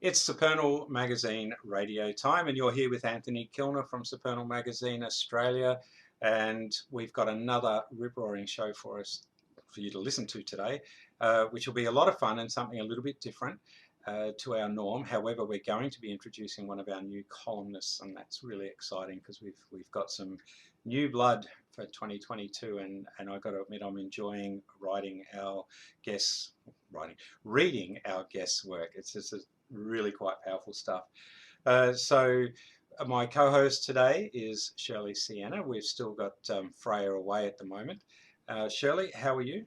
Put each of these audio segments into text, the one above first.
It's Supernal Magazine radio time, and you're here with Anthony Kilner from Supernal Magazine Australia, and we've got another rip-roaring show for you to listen to today, which will be a lot of fun and something a little bit different to our norm. However, we're going to be introducing one of our new columnists, and that's really exciting because we've got some new blood for 2022, and I got to admit I'm enjoying reading our guests' work. It's just really quite powerful stuff. So my co-host today is Shirley Sienna. We've still got Freya away at the moment. Shirley, how are you?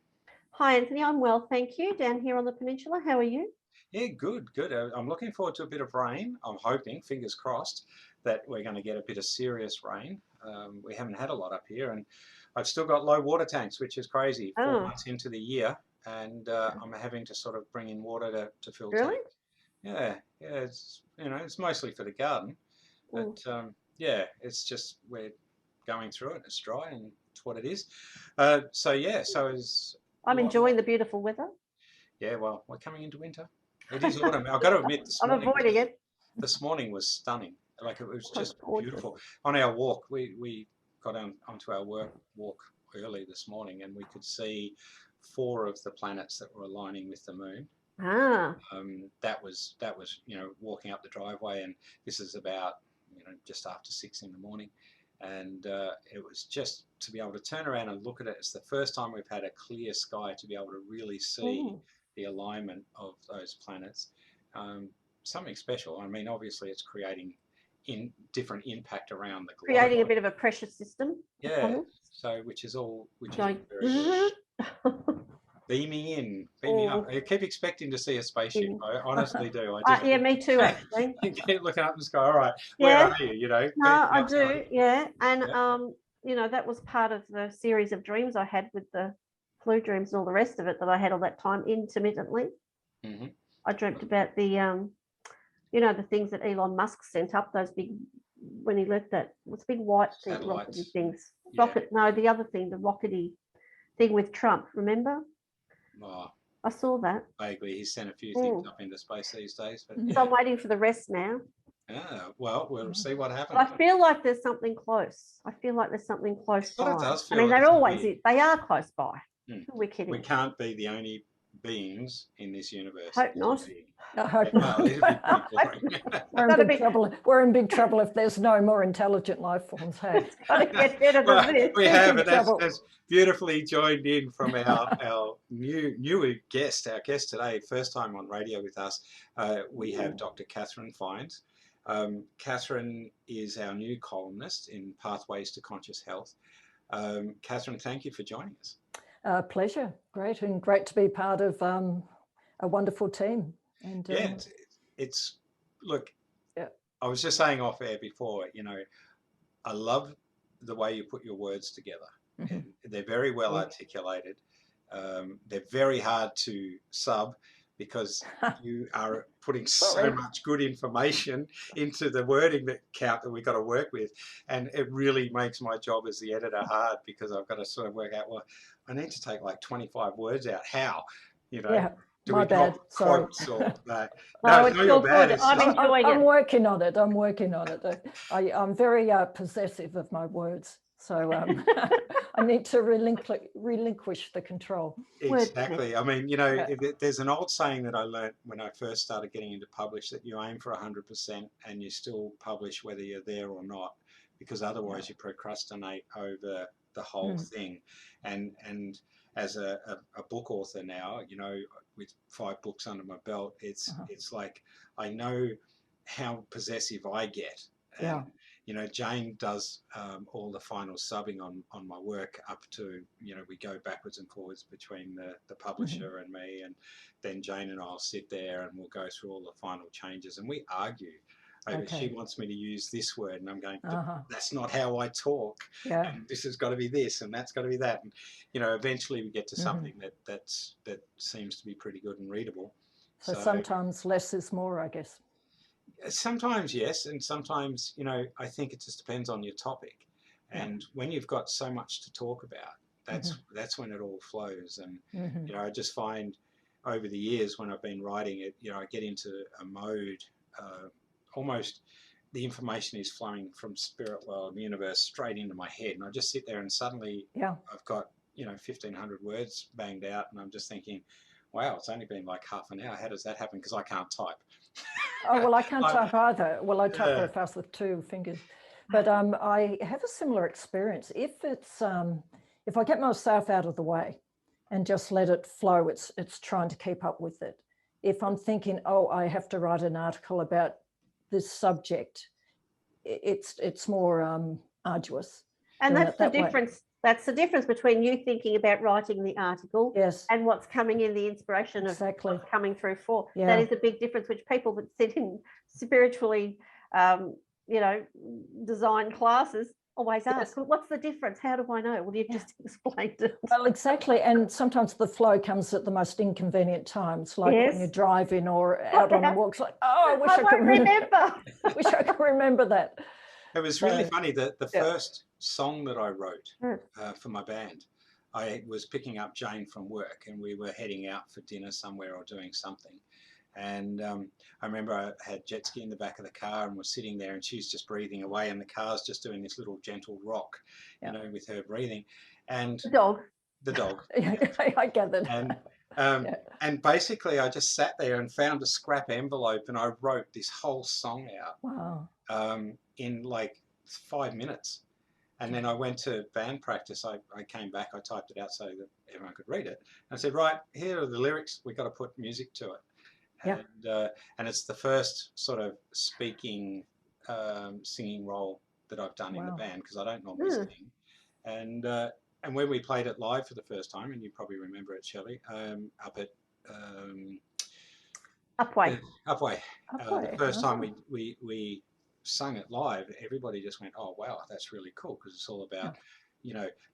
Hi, Anthony. I'm well, thank you. Down here on the peninsula, how are you? Yeah, good. I'm looking forward to a bit of rain. I'm hoping, fingers crossed, that we're going to get a bit of serious rain. We haven't had a lot up here, and I've still got low water tanks, which is crazy. 4 months into the year, and I'm having to sort of bring in water to fill Really? tanks. Yeah. It's mostly for the garden, but yeah, it's just we're going through it. It's dry, and it's what it is. I'm enjoying the beautiful weather. Yeah, well, we're coming into winter. It is autumn. I've got to admit, I'm avoiding it. This morning was stunning. Like, it was just beautiful. On our walk, we got onto our walk early this morning, and we could see 4 of the planets that were aligning with the moon. That was walking up the driveway, and this is about just after 6 in the morning, and it was just to be able to turn around and look at it. It's the first time we've had a clear sky to be able to really see the alignment of those planets. Something special. I mean, obviously it's creating different impact around the globe. Creating a bit of a pressure system. Yeah. So which is very good. Beaming in, beaming up. I keep expecting to see a spaceship. I honestly do. Yeah, me too, actually. You keep looking up in the sky. All right, where are you? No, I do. Yeah, and that was part of the series of dreams I had with the flu dreams and all the rest of it that I had all that time intermittently. Mm-hmm. I dreamt about the the things that Elon Musk sent up, those big, when he left that, what's big white thing, rockety things. Yeah. The other thing, the rockety thing with Trump, remember? Oh, I saw that. Vaguely, he's sent a few things up into space these days. But So I'm waiting for the rest now. Well, we'll see what happens. I feel like there's something close. I feel like there's something close by. It does feel they are close by. We're kidding. We can't be the only beings in this universe. Hope not. I hope not. We're in big trouble if there's no more intelligent life forms. Hey, we have, and that's beautifully joined in from our new guest. Our guest today, first time on radio with us. We have Dr. Catherine Fyans. Catherine is our new columnist in Pathways to Conscious Health. Catherine, thank you for joining us. Pleasure. Great to be part of a wonderful team. And I was just saying off air before, I love the way you put your words together. Mm-hmm. They're very well articulated. They're very hard to sub because you are putting so much good information into the wording that we've got to work with. And it really makes my job as the editor hard because I've got to sort of work out, well, I need to take like 25 words out. How? Yeah. Do my we bad. Sorry. Quotes or that? No, it's not good. I'm working on it. I'm very possessive of my words. So I need to relinquish the control. Exactly. I mean, there's an old saying that I learned when I first started getting into publish, that you aim for 100% and you still publish whether you're there or not, because otherwise you procrastinate over the whole thing. And as a book author now, with 5 books under my belt, it's like I know how possessive I get. And, Jane does all the final subbing on my work up to, we go backwards and forwards between the publisher and me, and then Jane and I'll sit there and we'll go through all the final changes and we argue over, she wants me to use this word and I'm going, that's not how I talk. And this has got to be this and that's got to be that. And, eventually we get to something that seems to be pretty good and readable. So sometimes less is more, I guess. Sometimes yes, and sometimes I think it just depends on your topic, and when you've got so much to talk about, that's when it all flows. And I just find over the years when I've been writing it, I get into a mode, almost the information is flowing from spirit world, the universe, straight into my head. And I just sit there and suddenly I've got, 1,500 words banged out. And I'm just thinking, wow, it's only been like half an hour. How does that happen? Because I can't type. Oh, well, I can't type either. Well, I type very fast with 2 fingers. But I have a similar experience. If I get myself out of the way and just let it flow, it's trying to keep up with it. If I'm thinking, oh, I have to write an article about this subject, it's more arduous. And that's the difference. Way. That's the difference between you thinking about writing the article and what's coming in, the inspiration of what's coming through for. Yeah. That is a big difference, which people that sit in spiritually, design classes always ask, well, what's the difference? How do I know? Well, you've just explained it. Well, exactly. And sometimes the flow comes at the most inconvenient times, like when you're driving or out on a walk. It's like, oh, I wish I could remember. Wish I could remember that. It was really funny that the first song that I wrote for my band, I was picking up Jane from work and we were heading out for dinner somewhere or doing something. And I remember I had jet ski in the back of the car and was sitting there and she's just breathing away and the car's just doing this little gentle rock, with her breathing. And the dog. I gathered. And basically I just sat there and found a scrap envelope and I wrote this whole song out. Wow. In like 5 minutes. And then I went to band practice. I came back, I typed it out so that everyone could read it. And I said, right, here are the lyrics. We've got to put music to it. And it's the first sort of speaking, singing role that I've done in the band because I don't normally sing. And when we played it live for the first time, and you probably remember it, Shelley, up at Upway. The first time we sung it live, everybody just went, oh wow, that's really cool, because it's all about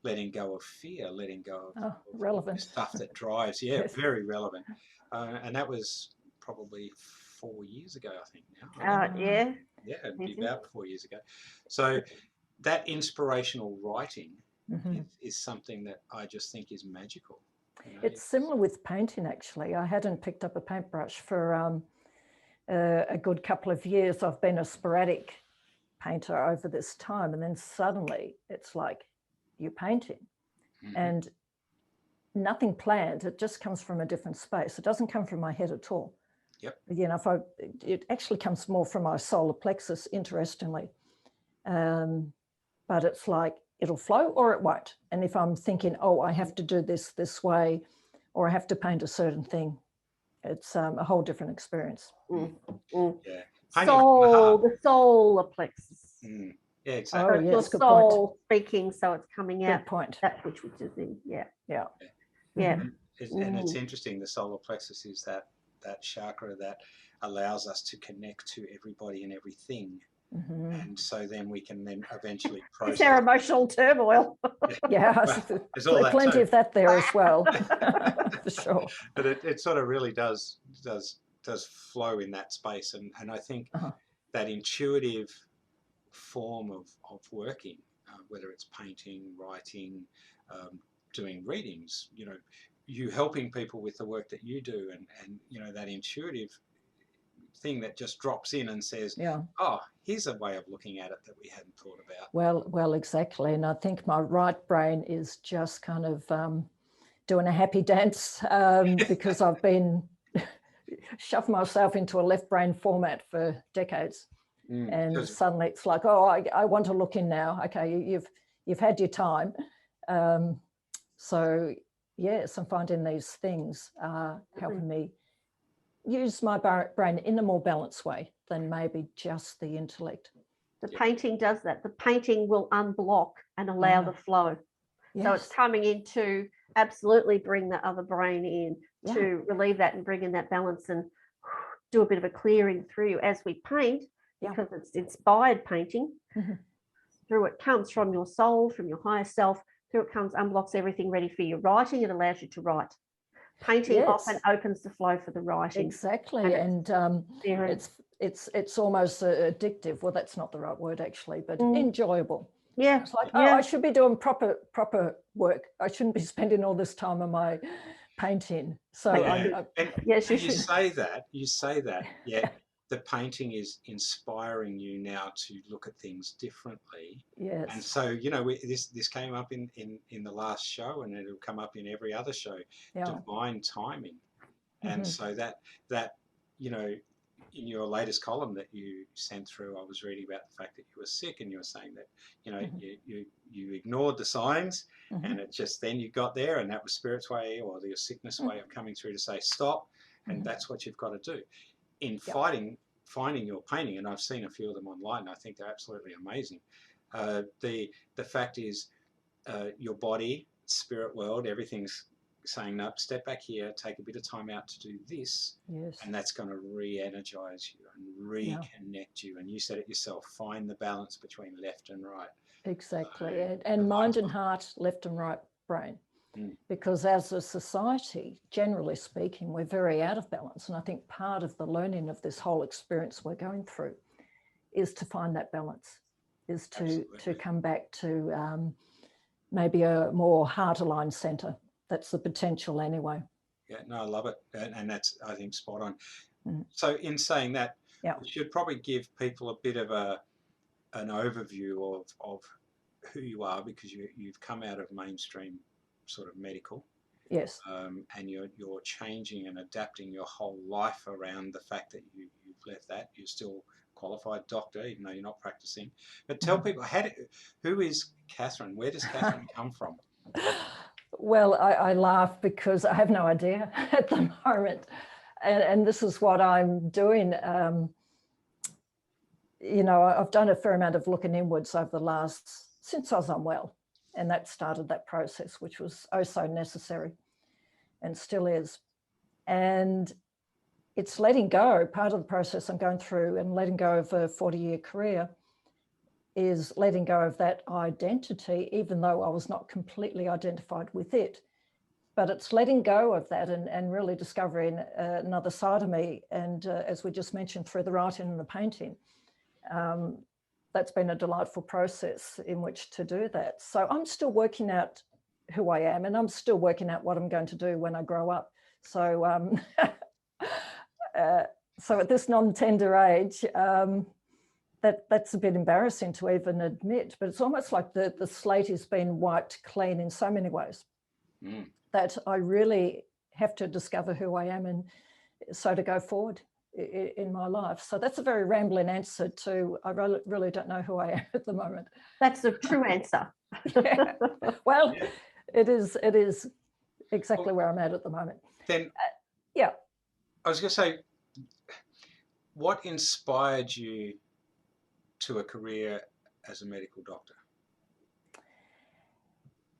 letting go of fear, letting go of relevant stuff that drives. Very relevant. And that was probably 4 years ago, I think now. It'd be about 4 years ago. So that inspirational writing is something that I just think is magical. It's similar with painting, actually. I hadn't picked up a paintbrush for a good couple of years. I've been a sporadic painter over this time, and then suddenly it's like you're painting and nothing planned. It just comes from a different space. It doesn't come from my head at all. It actually comes more from my solar plexus, interestingly. But it's like it'll flow or it won't. And if I'm thinking, oh, I have to do this way, or I have to paint a certain thing, it's a whole different experience. Yeah. The solar plexus. Yeah, exactly. So it's your soul speaking, so it's coming out. Good point. That which is in, And it's interesting. The solar plexus is that chakra that allows us to connect to everybody and everything. And so then we can then eventually process. It's our emotional turmoil. There's plenty of that there as well, for sure. But it sort of really does flow in that space, and I think that intuitive form of working, whether it's painting, writing, doing readings, you helping people with the work that you do, and that intuitive thing that just drops in and says, oh, here's a way of looking at it that we hadn't thought about. Well, exactly. And I think my right brain is just kind of doing a happy dance because I've been shoved myself into a left brain format for decades. And suddenly it's like, oh, I want to look in now. Okay, you've had your time. So yes, I'm finding these things are helping me use my brain in a more balanced way than maybe just the intellect. The painting does that. The painting will unblock and allow the flow. So it's coming in to absolutely bring the other brain in to relieve that and bring in that balance and do a bit of a clearing through you as we paint, because it's inspired painting. Through it comes from your soul, from your higher self. Through it comes, unblocks everything ready for your writing. It allows you to write. Painting often opens the flow for the writing. Exactly, and it's almost addictive. Well, that's not the right word actually, but enjoyable. It's like, I should be doing proper work. I shouldn't be spending all this time on my painting. So yes, you say that, yet the painting is inspiring you now to look at things differently. Yes. And so, you know, this came up in the last show, and it'll come up in every other show. Divine timing. And so that you know, in your latest column that you sent through, I was reading about the fact that you were sick, and you were saying that, you know, you ignored the signs, and it just then you got there, and that was Spirit's way, or your sickness way of coming through to say stop, and that's what you've got to do in finding your painting. And I've seen a few of them online, and I think they're absolutely amazing. The fact is, your body, spirit world, everything's saying, no, step back here, take a bit of time out to do this, and that's going to re-energize you and reconnect you. And you said it yourself, find the balance between left and right. Exactly. And mind and heart, left and right brain. Because as a society, generally speaking, we're very out of balance. And I think part of the learning of this whole experience we're going through is to find that balance, is to come back to maybe a more heart-aligned centre. That's the potential anyway. Yeah, no, I love it. And that's, I think, spot on. So in saying that, you should probably give people a bit of an overview of who you are, because you've come out of mainstream sort of medical. Yes. And you're changing and adapting your whole life around the fact that you've left that. You're still a qualified doctor, even though you're not practicing. But tell people, who is Catherine? Where does Catherine come from? Well, I laugh because I have no idea at the moment. And this is what I'm doing. You know, I've done a fair amount of looking inwards over since I was unwell. And that started that process, which was oh so necessary and still is. And it's letting go. Part of the process I'm going through and letting go of a 40-year career is letting go of that identity, even though I was not completely identified with it. But it's letting go of that and really discovering another side of me. And as we just mentioned, through the writing and the painting, that's been a delightful process in which to do that. So I'm still working out who I am, and I'm still working out what I'm going to do when I grow up. So, so at this non-tender age, that's a bit embarrassing to even admit, but it's almost like the slate has been wiped clean in so many ways that I really have to discover who I am, and so to go forward in my life. So that's a very rambling answer to, I really don't know who I am at the moment. That's a true answer. Well, it is exactly where I'm at the moment. Then, I was going to say, what inspired you to a career as a medical doctor?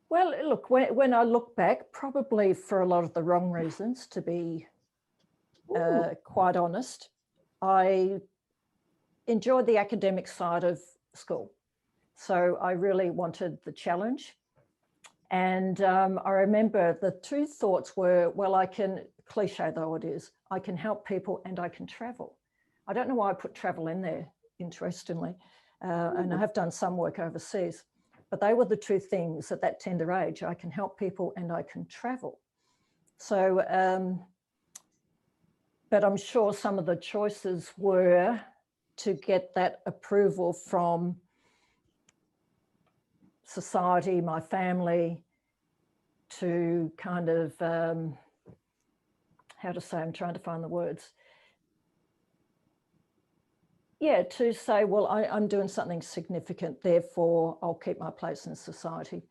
Well, look, when I look back, probably for a lot of the wrong reasons, to be quite honest. I enjoyed the academic side of school. So I really wanted the challenge. And I remember the two thoughts were, well, I can, cliche though it is, I can help people and I can travel. I don't know why I put travel in there, interestingly. And I have done some work overseas, but they were the two things at that tender age. I can help people and I can travel. So, but I'm sure some of the choices were to get that approval from society, my family, to kind of, how to say, I'm trying to find the words. Yeah, to say, well, I'm doing something significant, therefore I'll keep my place in society.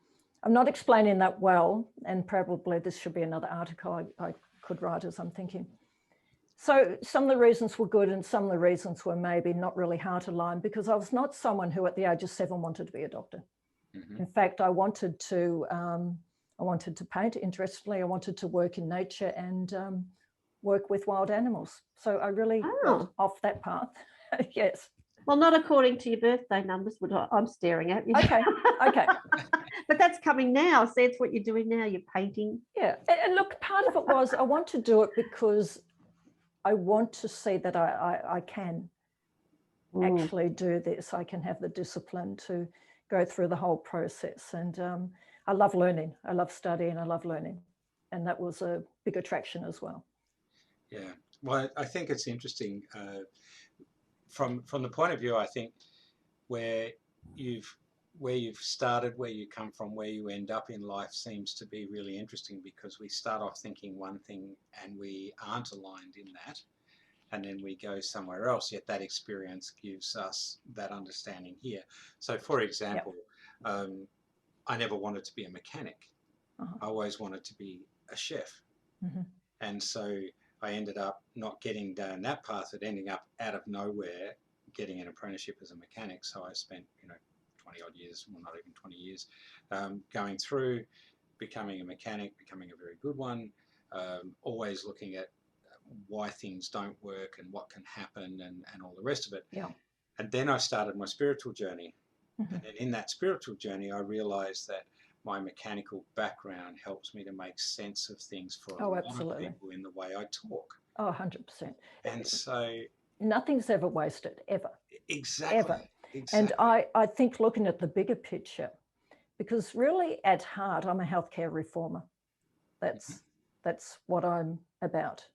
I'm not explaining that well, and probably this should be another article I could write as I'm thinking. So some of the reasons were good and some of the reasons were maybe not really heart aligned, because I was not someone who at the age of 7 wanted to be a doctor. Mm-hmm. In fact, I wanted to paint, interestingly. I wanted to work in nature and work with wild animals. So I really got off that path. Yes. Well, not according to your birthday numbers, which I'm staring at. Okay. But that's coming now. So that's what you're doing now. You're painting. Yeah. And look, part of it was I want to do it because I want to see that I can actually do this. I can have the discipline to go through the whole process. And I love learning. I love studying. I love learning. And that was a big attraction as well. Yeah, well, I think it's interesting from the point of view, I think, where you've started, where you come from, where you end up in life seems to be really interesting, because we start off thinking one thing and we aren't aligned in that, and then we go somewhere else, yet that experience gives us that understanding here. So for example, I never wanted to be a mechanic. I always wanted to be a chef. And so I ended up not getting down that path, but ending up out of nowhere getting an apprenticeship as a mechanic. So I spent 20 odd years, well, not even 20 years, going through, becoming a mechanic, becoming a very good one, always looking at why things don't work and what can happen and all the rest of it. Yeah. And then I started my spiritual journey. And then in that spiritual journey, I realized that my mechanical background helps me to make sense of things for a lot of people in the way I talk. Oh, 100%. And so nothing's ever wasted, ever. Exactly. Ever. Exactly. And I think looking at the bigger picture, because really at heart, I'm a healthcare reformer. That's what I'm about.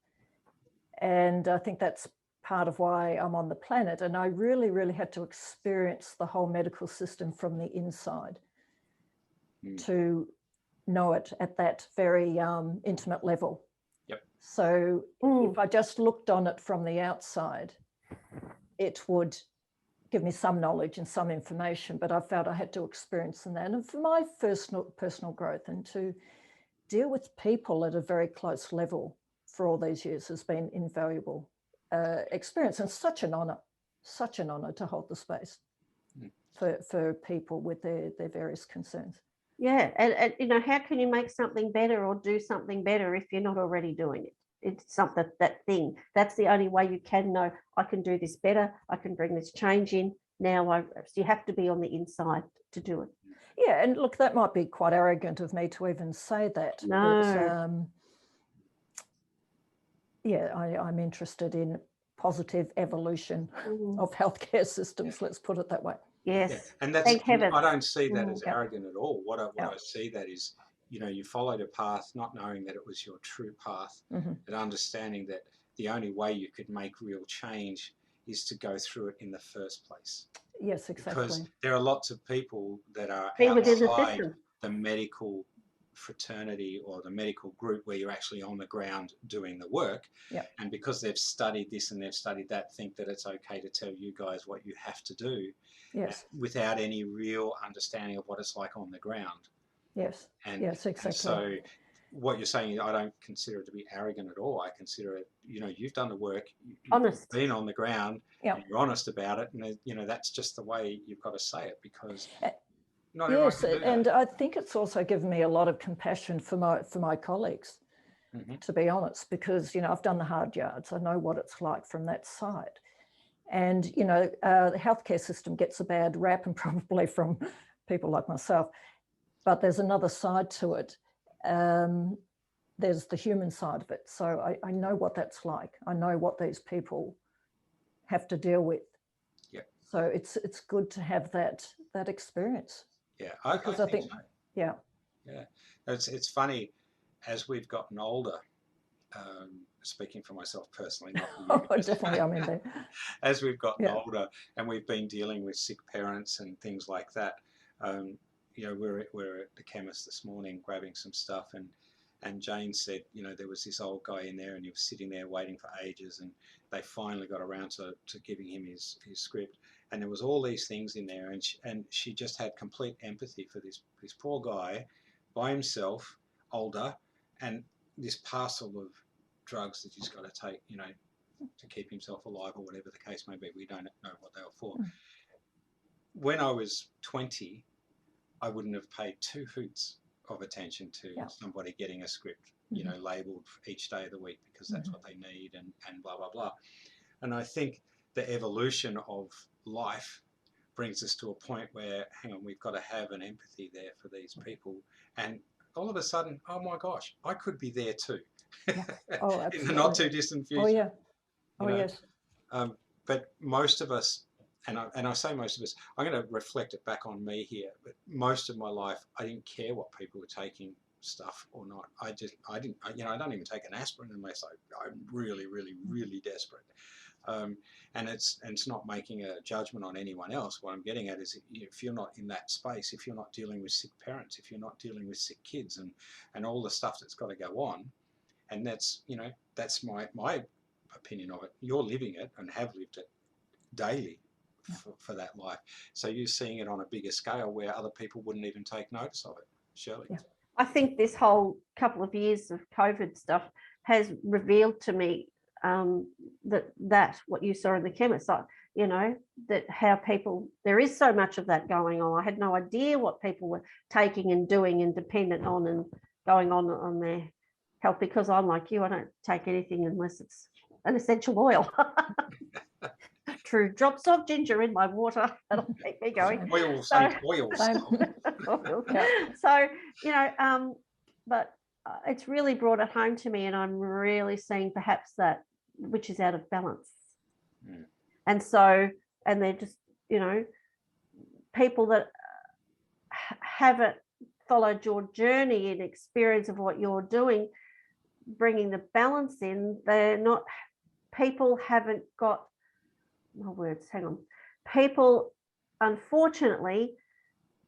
And I think that's part of why I'm on the planet. And I really, really had to experience the whole medical system from the inside to know it at that very intimate level. Yep. So if I just looked on it from the outside, it would give me some knowledge and some information, but I felt I had to experience in that. And for my personal growth and to deal with people at a very close level for all these years has been invaluable experience, and such an honor to hold the space for people with their various concerns. Yeah, and how can you make something better or do something better if you're not already doing it? It's something, that thing. That's the only way you can know, I can do this better, I can bring this change in. So you have to be on the inside to do it. Yeah, and look, that might be quite arrogant of me to even say that. No. But, I'm interested in positive evolution of healthcare systems, let's put it that way. Yes. Yeah. And that's, thank heaven. I don't see that as arrogant at all. What I see that is, you followed a path not knowing that it was your true path, and understanding that the only way you could make real change is to go through it in the first place. Yes, exactly. Because there are lots of people that are within the outside system. the medical fraternity or the medical group where you're actually on the ground doing the work, and because they've studied this and they've studied that, think that it's okay to tell you guys what you have to do, without any real understanding of what it's like on the ground. Yes. Yes, exactly. And so what you're saying, I don't consider it to be arrogant at all. I consider it, you've done the work, you've been on the ground, and you're honest about it, and that's just the way you've got to say it, because not everyone can do that. And I think it's also given me a lot of compassion for my colleagues, to be honest, because I've done the hard yards. I know what it's like from that side. And the healthcare system gets a bad rap, and probably from people like myself, but there's another side to it. There's the human side of it. So I know what that's like. I know what these people have to deal with. Yeah. So it's good to have that experience. Yeah, I think so. Yeah. It's funny, as we've gotten older, speaking for myself personally, not for you. Definitely, I'm in there. As we've gotten older and we've been dealing with sick parents and things like that, we're at the chemist this morning grabbing some stuff, and Jane said, there was this old guy in there and he was sitting there waiting for ages, and they finally got around to giving him his script, and there was all these things in there, and she just had complete empathy for this poor guy by himself, older, and this parcel of drugs that he's got to take, to keep himself alive, or whatever the case may be. We don't know what they were for. When I was 20, I wouldn't have paid 2 hoots of attention to somebody getting a script, labelled each day of the week, because that's what they need, and blah, blah, blah. And I think the evolution of life brings us to a point where, hang on, we've got to have an empathy there for these people. And all of a sudden, oh my gosh, I could be there too. Yeah. Oh, absolutely. In the not too distant future. Oh, yeah. Oh, yes. But most of us, and I say most of us, I'm going to reflect it back on me here, but most of my life, I didn't care what people were taking stuff or not. I don't even take an aspirin unless I'm really, really, really desperate. And it's not making a judgment on anyone else. What I'm getting at is, if you're not in that space, if you're not dealing with sick parents, if you're not dealing with sick kids and all the stuff that's got to go on, and that's my opinion of it. You're living it and have lived it daily for that life. So you're seeing it on a bigger scale where other people wouldn't even take notice of it, Shirley. Yeah. I think this whole couple of years of COVID stuff has revealed to me that what you saw in the chemist, that how people, there is so much of that going on. I had no idea what people were taking and doing and dependent on and going on their health, because I'm like you, I don't take anything unless it's an essential oil. True, drops of ginger in my water, that'll keep me going. Oils. So, but it's really brought it home to me, and I'm really seeing perhaps that which is out of balance. And so, and they're just, people that haven't followed your journey and experience of what you're doing, bringing the balance in, people haven't got, my words, hang on. People, unfortunately,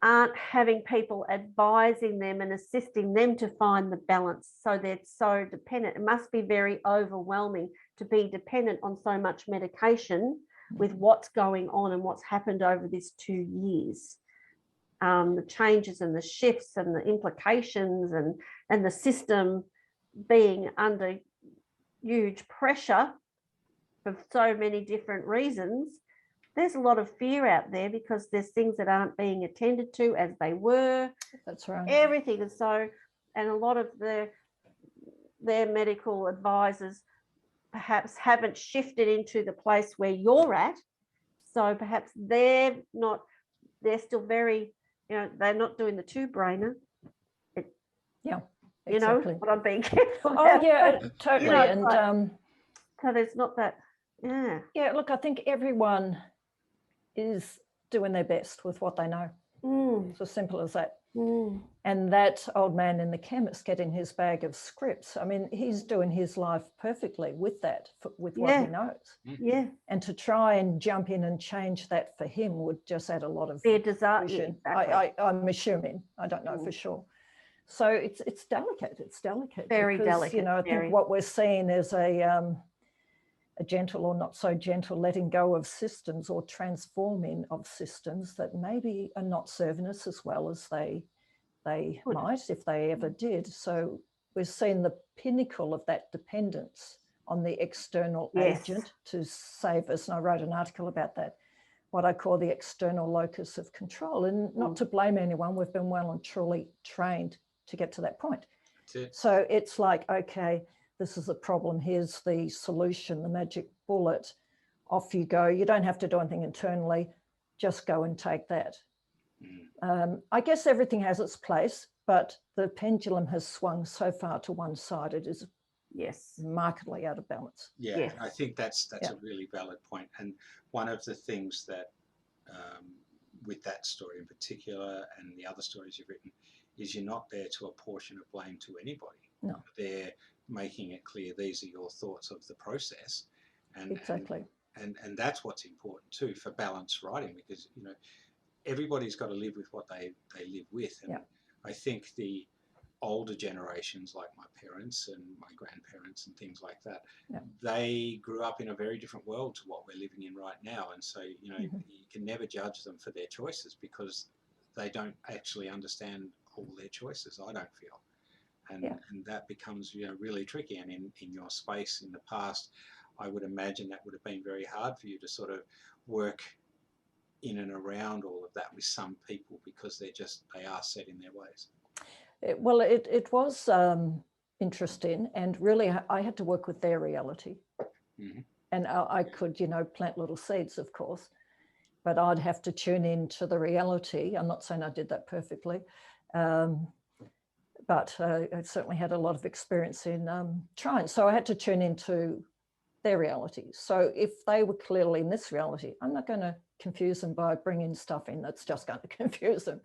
aren't having people advising them and assisting them to find the balance. So they're so dependent. It must be very overwhelming to be dependent on so much medication with what's going on and what's happened over these 2 years. The changes and the shifts and the implications and the system being under huge pressure for so many different reasons. There's a lot of fear out there because there's things that aren't being attended to as they were. That's right. Everything. And a lot of their medical advisors perhaps haven't shifted into the place where you're at. So perhaps they're still very, they're not doing the two-brainer. Yeah, exactly. You know what I'm being careful about. Oh, yeah, totally. And so there's not that, yeah. Yeah, look, I think everyone is doing their best with what they know. It's as simple as that. And that old man in the chemist getting his bag of scripts, I mean, he's doing his life perfectly with that, with what he knows. Yeah. And to try and jump in and change that for him would just add a lot of disaster. Exactly. I'm assuming, I don't know for sure. So it's delicate. It's delicate. Very delicate. I think what we're seeing is a gentle or not so gentle letting go of systems or transforming of systems that maybe are not serving us as well as they might if they ever did. So we're seeing the pinnacle of that dependence on the external agent to save us. And I wrote an article about that, what I call the external locus of control. And not to blame anyone, we've been well and truly trained to get to that point. So it's like, okay, this is a problem, here's the solution, the magic bullet, off you go. You don't have to do anything internally, just go and take that. I guess everything has its place, but the pendulum has swung so far to one side, it is markedly out of balance. Yeah. I think that's a really valid point. And one of the things that, with that story in particular and the other stories you've written, is you're not there to apportion a blame to anybody. No. They're making it clear these are your thoughts of the process. And that's what's important too for balanced writing, because everybody's got to live with what they live with. And I think the older generations, like my parents and my grandparents and things like that, they grew up in a very different world to what we're living in right now. And so, you can never judge them for their choices because they don't actually understand all their choices, I don't feel. And that becomes really tricky. And in your space in the past, I would imagine that would have been very hard for you to sort of work in and around all of that with some people because they are set in their ways. It was interesting, and really I had to work with their reality. And I could plant little seeds, of course, but I'd have to tune into the reality. I'm not saying I did that perfectly, but I certainly had a lot of experience in trying. So I had to tune into their reality. So if they were clearly in this reality, I'm not going to confuse them by bringing stuff in that's just going to confuse them.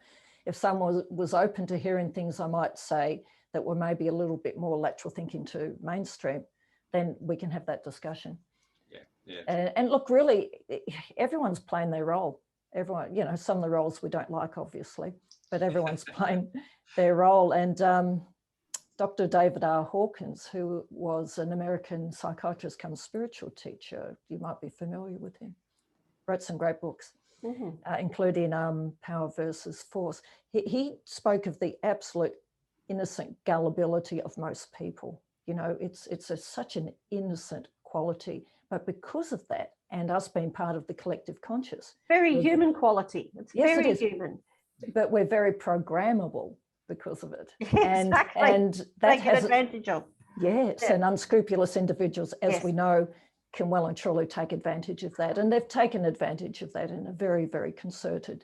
If someone was open to hearing things I might say that were maybe a little bit more lateral thinking to mainstream, then we can have that discussion. And look, really, everyone's playing their role. Everyone, you know, some of the roles we don't like, obviously, but everyone's playing their role. And Dr. David R. Hawkins, who was an American psychiatrist come spiritual teacher, you might be familiar with him, wrote some great books, including Power versus Force. He spoke of the absolute innocent gullibility of most people. You know, it's such an innocent quality, but because of that, and us being part of the collective conscious, very human quality. It's yes, very it is. human. But we're very programmable because of it. Exactly. And that Take has advantage of. Yes, and unscrupulous individuals, as we know, can well and truly take advantage of that. And they've taken advantage of that in a very, very concerted,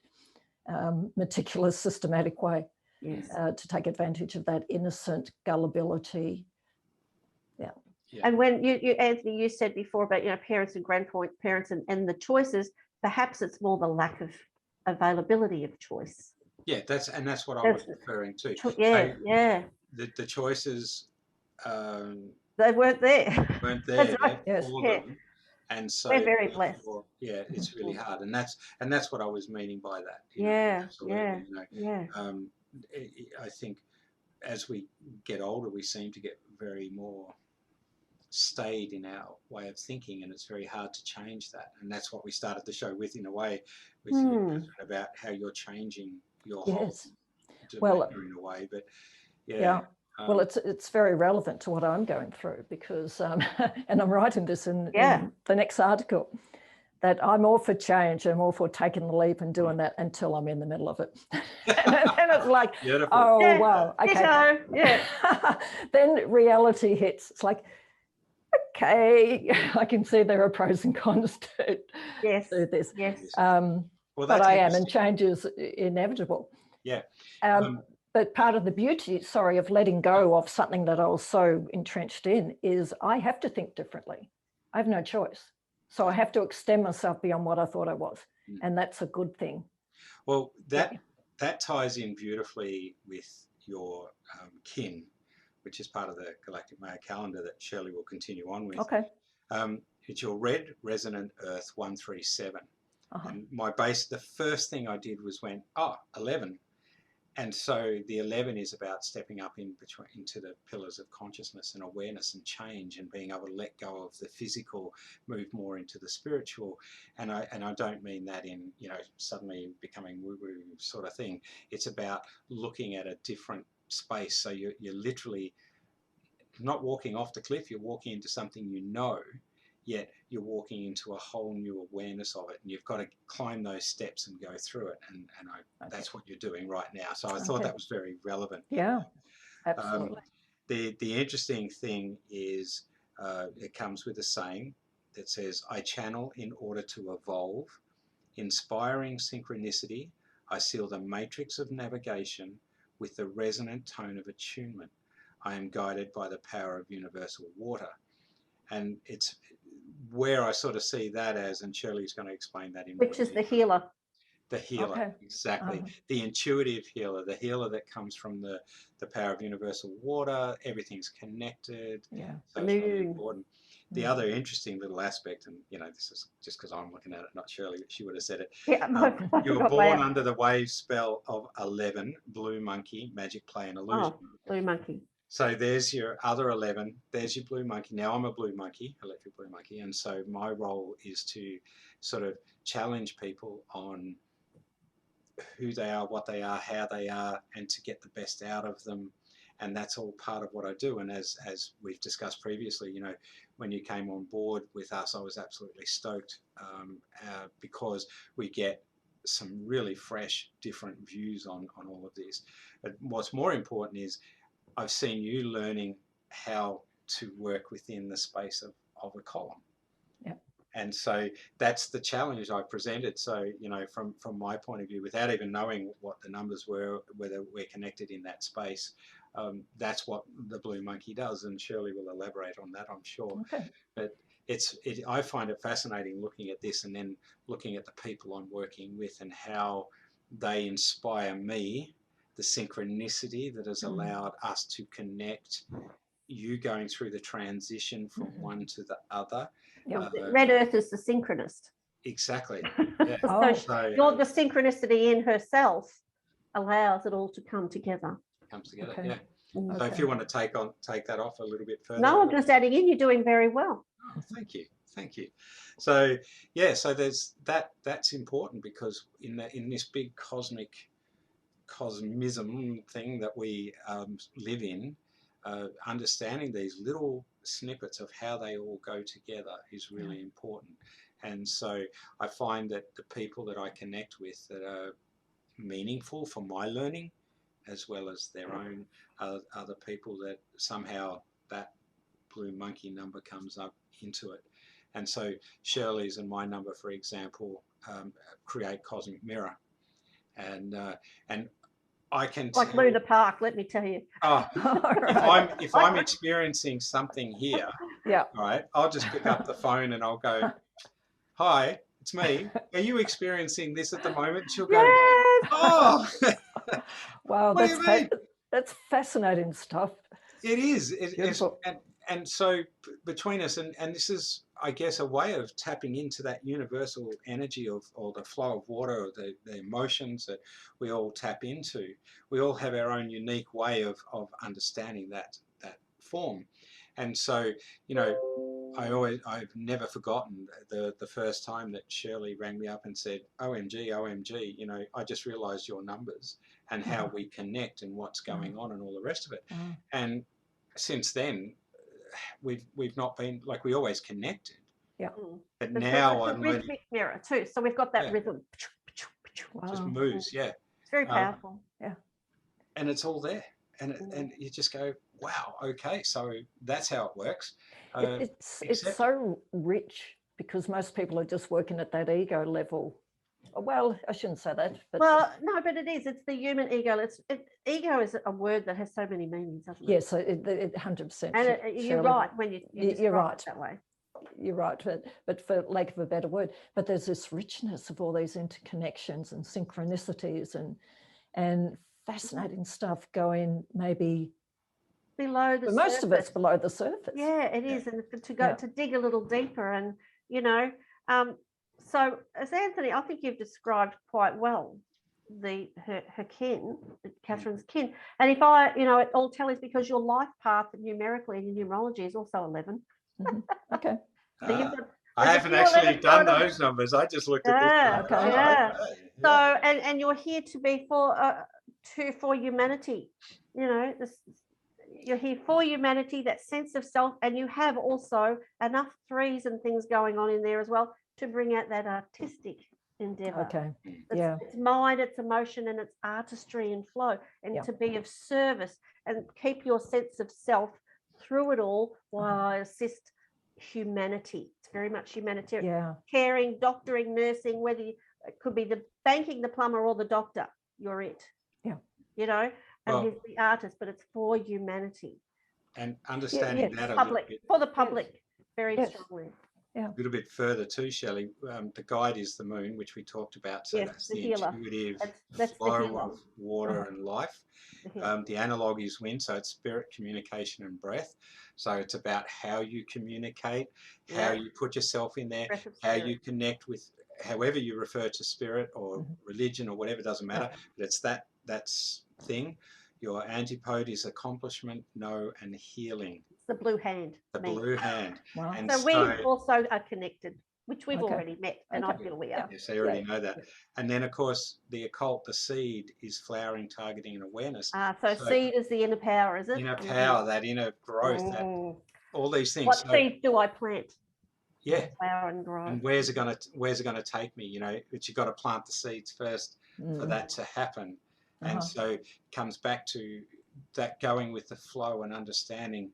meticulous, systematic way to take advantage of that innocent gullibility. And when you Anthony, you said before about, you know, parents and grandparents and the choices, perhaps it's more the lack of availability of choice. Yeah, that's what I was referring to. The choices they weren't there. Weren't there right. for them. And so we're very blessed. It's really hard. And that's what I was meaning by that. Absolutely. I think as we get older, we seem to get very more stayed in our way of thinking, and it's very hard to change that. And that's what we started the show with, in a way, with you, about how you're changing your whole demeanor in a way. But well, it's very relevant to what I'm going through, because and I'm writing this in the next article, that I'm all for change. I'm all for taking the leap and doing that until I'm in the middle of it. And it's like, beautiful. Oh, wow. Okay. Then reality hits. It's like, okay, I can see there are pros and cons to this. But I am, and change is inevitable. But part of the beauty, of letting go of something that I was so entrenched in is I have to think differently. I have no choice. So I have to extend myself beyond what I thought I was. And that's a good thing. Well, that ties in beautifully with your kin, which is part of the Galactic Maya calendar that Shirley will continue on with. Okay. It's your red resonant earth 137. And the first thing I did was 11. And so the 11 is about stepping up into the pillars of consciousness and awareness and change, and being able to let go of the physical, move more into the spiritual. And I don't mean that in, you know, suddenly becoming woo-woo sort of thing. It's about looking at a different space. So you're literally not walking off the cliff, you're walking into something you know, yet you're walking into a whole new awareness of it, and you've got to climb those steps and go through it, and that's what you're doing right now. So I thought that was very relevant. Yeah, absolutely. The interesting thing is it comes with a saying that says, I channel in order to evolve, inspiring synchronicity, I seal the matrix of navigation with the resonant tone of attunement. I am guided by the power of universal water. And it's where I sort of see that as, and Shirley's going to explain that in which is the healer. The healer, exactly. The intuitive healer, the healer that comes from the power of universal water. Everything's connected. So it's really important. The other interesting little aspect, and you know, this is just because I'm looking at it, not Shirley, she would have said it. You were born under the wave spell of 11, blue monkey, magic, play and illusion. Blue monkey. So there's your other 11, there's your blue monkey. Now I'm a blue monkey, electric blue monkey, and so my role is to sort of challenge people on who they are, what they are, how they are, and to get the best out of them. And that's all part of what I do. And as we've discussed previously, you know, when you came on board with us, I was absolutely stoked because we get some really fresh, different views on all of this. But what's more important is I've seen you learning how to work within the space of a column. And so that's the challenge I presented. So, you know, from my point of view, without even knowing what the numbers were, whether we're connected in that space, that's what the blue monkey does. And Shirley will elaborate on that, I'm sure. But I find it fascinating looking at this and then looking at the people I'm working with and how they inspire me the synchronicity that has allowed us to connect, you going through the transition from one to the other. Yeah. Red Earth is the synchronist. Exactly. Yeah. So the synchronicity in herself allows it all to come together. Comes together, Okay. yeah. Mm. So if you want to take that off a little bit further. No, I'm just adding in. You're doing very well. Oh, thank you. So yeah, so there's that's important, because in this big cosmism thing that we live in, understanding these little snippets of how they all go together is really important. And so I find that the people that I connect with that are meaningful for my learning, as well as their own other people, that somehow that blue monkey number comes up into it. And so Shirley's and my number, for example, create cosmic mirror, and I can like Luna Park, let me tell you. Oh, if I'm experiencing something here, right, I'll just pick up the phone and I'll go, "Hi, it's me. Are you experiencing this at the moment?" She'll go, Yes. "Oh, wow, what do you mean?" That's fascinating stuff. It is. And so between us, and this is, I guess, a way of tapping into that universal energy of, or the flow of water, or the emotions that we all tap into. We all have our own unique way of understanding that form. And so, you know, I've never forgotten the first time that Shirley rang me up and said, OMG, you know, I just realized your numbers and how we connect and what's going on and all the rest of it. And since then, we've not been, like, we always connected. Yeah. But now I'm learning. Rhythmic mirror too. So we've got that rhythm. Just moves, It's very powerful. And it's all there. And you just go, wow, okay, so that's how it works. It's so rich, because most people are just working at that ego level. Well, I shouldn't say that. But well, no, but it is. It's the human ego. Ego is a word that has so many meanings, doesn't it? Yes, so it 100%. And you're right when you're right it that way. You're right, but for lack of a better word, but there's this richness of all these interconnections and synchronicities and fascinating stuff going maybe below the surface. Most of it's below the surface. Yeah, it is, and to dig a little deeper, and you know. So as Anthony, I think you've described quite well her kin, Catherine's kin. And if it all tallies, because your life path numerically in your numerology is also 11. Okay. So I haven't actually done those numbers. I just looked at this. Okay. So and you're here to be for humanity. You know, you're here for humanity, that sense of self, and you have also enough threes and things going on in there as well to bring out that artistic endeavor. Okay. It's mind, it's emotion, and it's artistry and flow, and to be of service and keep your sense of self through it all while I assist humanity. It's very much humanitarian, caring, doctoring, nursing, whether it could be the banking, the plumber, or the doctor, you're it. Yeah. You know, and he's the artist, but it's for humanity. And understanding that a public, little bit. for the public, very strongly. Yeah. A little bit further too, Shelley. The guide is the moon, which we talked about. So that's the intuitive flow of water and life. The analog is wind, so it's spirit, communication, and breath. So it's about how you communicate, how you put yourself in there, how you connect with, however you refer to spirit or religion or whatever, doesn't matter. But it's that's thing. Your antipode is accomplishment, know, and healing. It's the blue hand. The blue hand. Wow. And so we also are connected, which we've already met, and I feel we are. Yes, I already know that. And then, of course, the occult, the seed, is flowering, targeting, and awareness. So seed is the inner power, is it? Inner power, that inner growth, that, all these things. What seed do I plant? Yeah. Flower and grow. And where's it gonna take me? You know, but you've got to plant the seeds first for that to happen. And so it comes back to that, going with the flow and understanding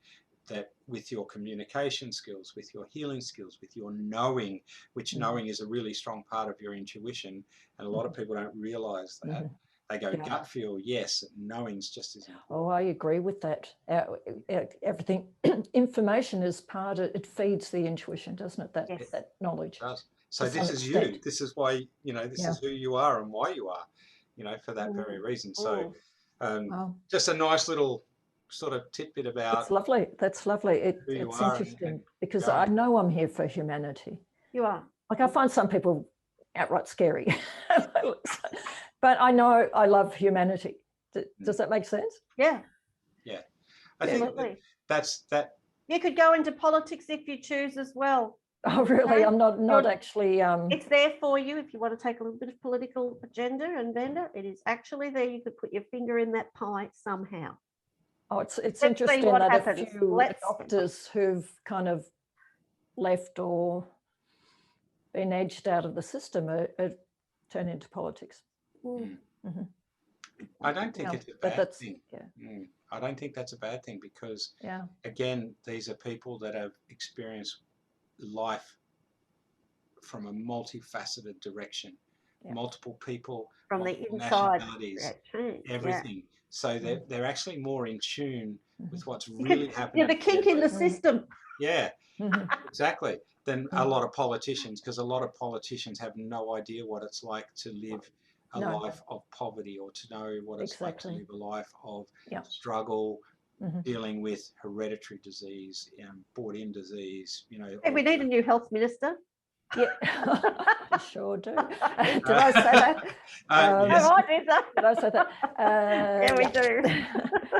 that with your communication skills, with your healing skills, with your knowing, which knowing is a really strong part of your intuition. And a lot of people don't realize that. They go gut feel, yes, knowing's just as important. Oh, I agree with that. Everything, information is part of it, feeds the intuition, doesn't it? That knowledge. It does. So this is you. This is why, this is who you are and why you are, for that very reason. So Just a nice little sort of tidbit about. That's lovely. That's lovely. Who you It's are interesting because I know I'm here for humanity. You are. Like I find some people outright scary, but I know I love humanity. Does that make sense? Yeah. Yeah. I think that's that. You could go into politics if you choose as well. Oh, really? I'm not actually. It's there for you if you want to take a little bit of political agenda and vendor. It is actually there. You could put your finger in that pie somehow. Oh, it's interesting that happens. A few doctors who've kind of left or been edged out of the system are turned into politics. Mm-hmm. I don't think it's a bad thing. Yeah. I don't think that's a bad thing because, again, these are people that have experienced life from a multifaceted direction. Multiple people from the inside, everything. So they're actually more in tune with what's really happening. The kink in the system. Yeah, exactly. Than a lot of politicians, because a lot of politicians have no idea what it's like to live a life of poverty, or to know what it's like to live a life of struggle, dealing with hereditary disease, brought-in disease. Hey, we need a new health minister. Yeah, sure do. Did I say that? Yes. Did I say that? Yeah, we do.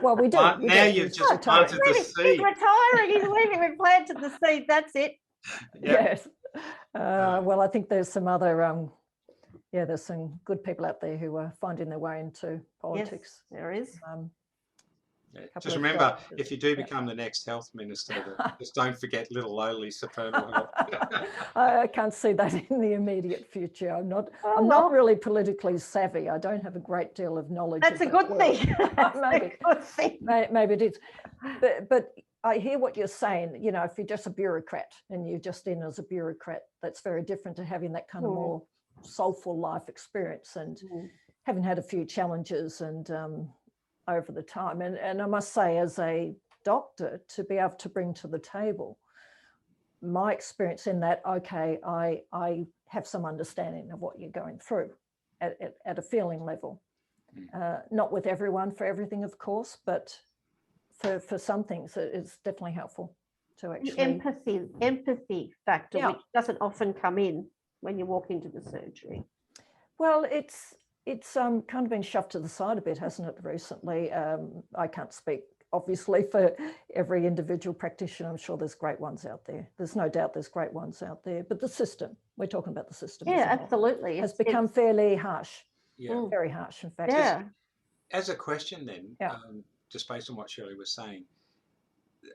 Well, we do. Now you've just planted the seed. He's retiring. He's leaving. We've planted the seed. That's it. Yes. Well, I think there's some other. There's some good people out there who are finding their way into politics. Yes, there is. Just remember, if you do become the next health minister, just don't forget little lowly Supernal Health. I can't see that in the immediate future. I'm not really politically savvy. I don't have a great deal of knowledge. That's a good thing. Maybe. A good thing. Maybe it is. But I hear what you're saying. If you're just a bureaucrat and you're just in as a bureaucrat, that's very different to having that kind of more soulful life experience and having had a few challenges and over the time. And I must say, as a doctor, to be able to bring to the table my experience in that, I have some understanding of what you're going through at a feeling level. Not with everyone for everything, of course, but for some things, it's definitely helpful to actually... The empathy factor, which doesn't often come in when you walk into the surgery. Well, it's kind of been shoved to the side a bit, hasn't it, recently? I can't speak, obviously, for every individual practitioner. I'm sure there's great ones out there. There's no doubt there's great ones out there. But the system, we're talking about the system. Yeah, absolutely. Has become fairly harsh. Yeah. Very harsh, in fact. Yeah. As a question then, just based on what Shirley was saying,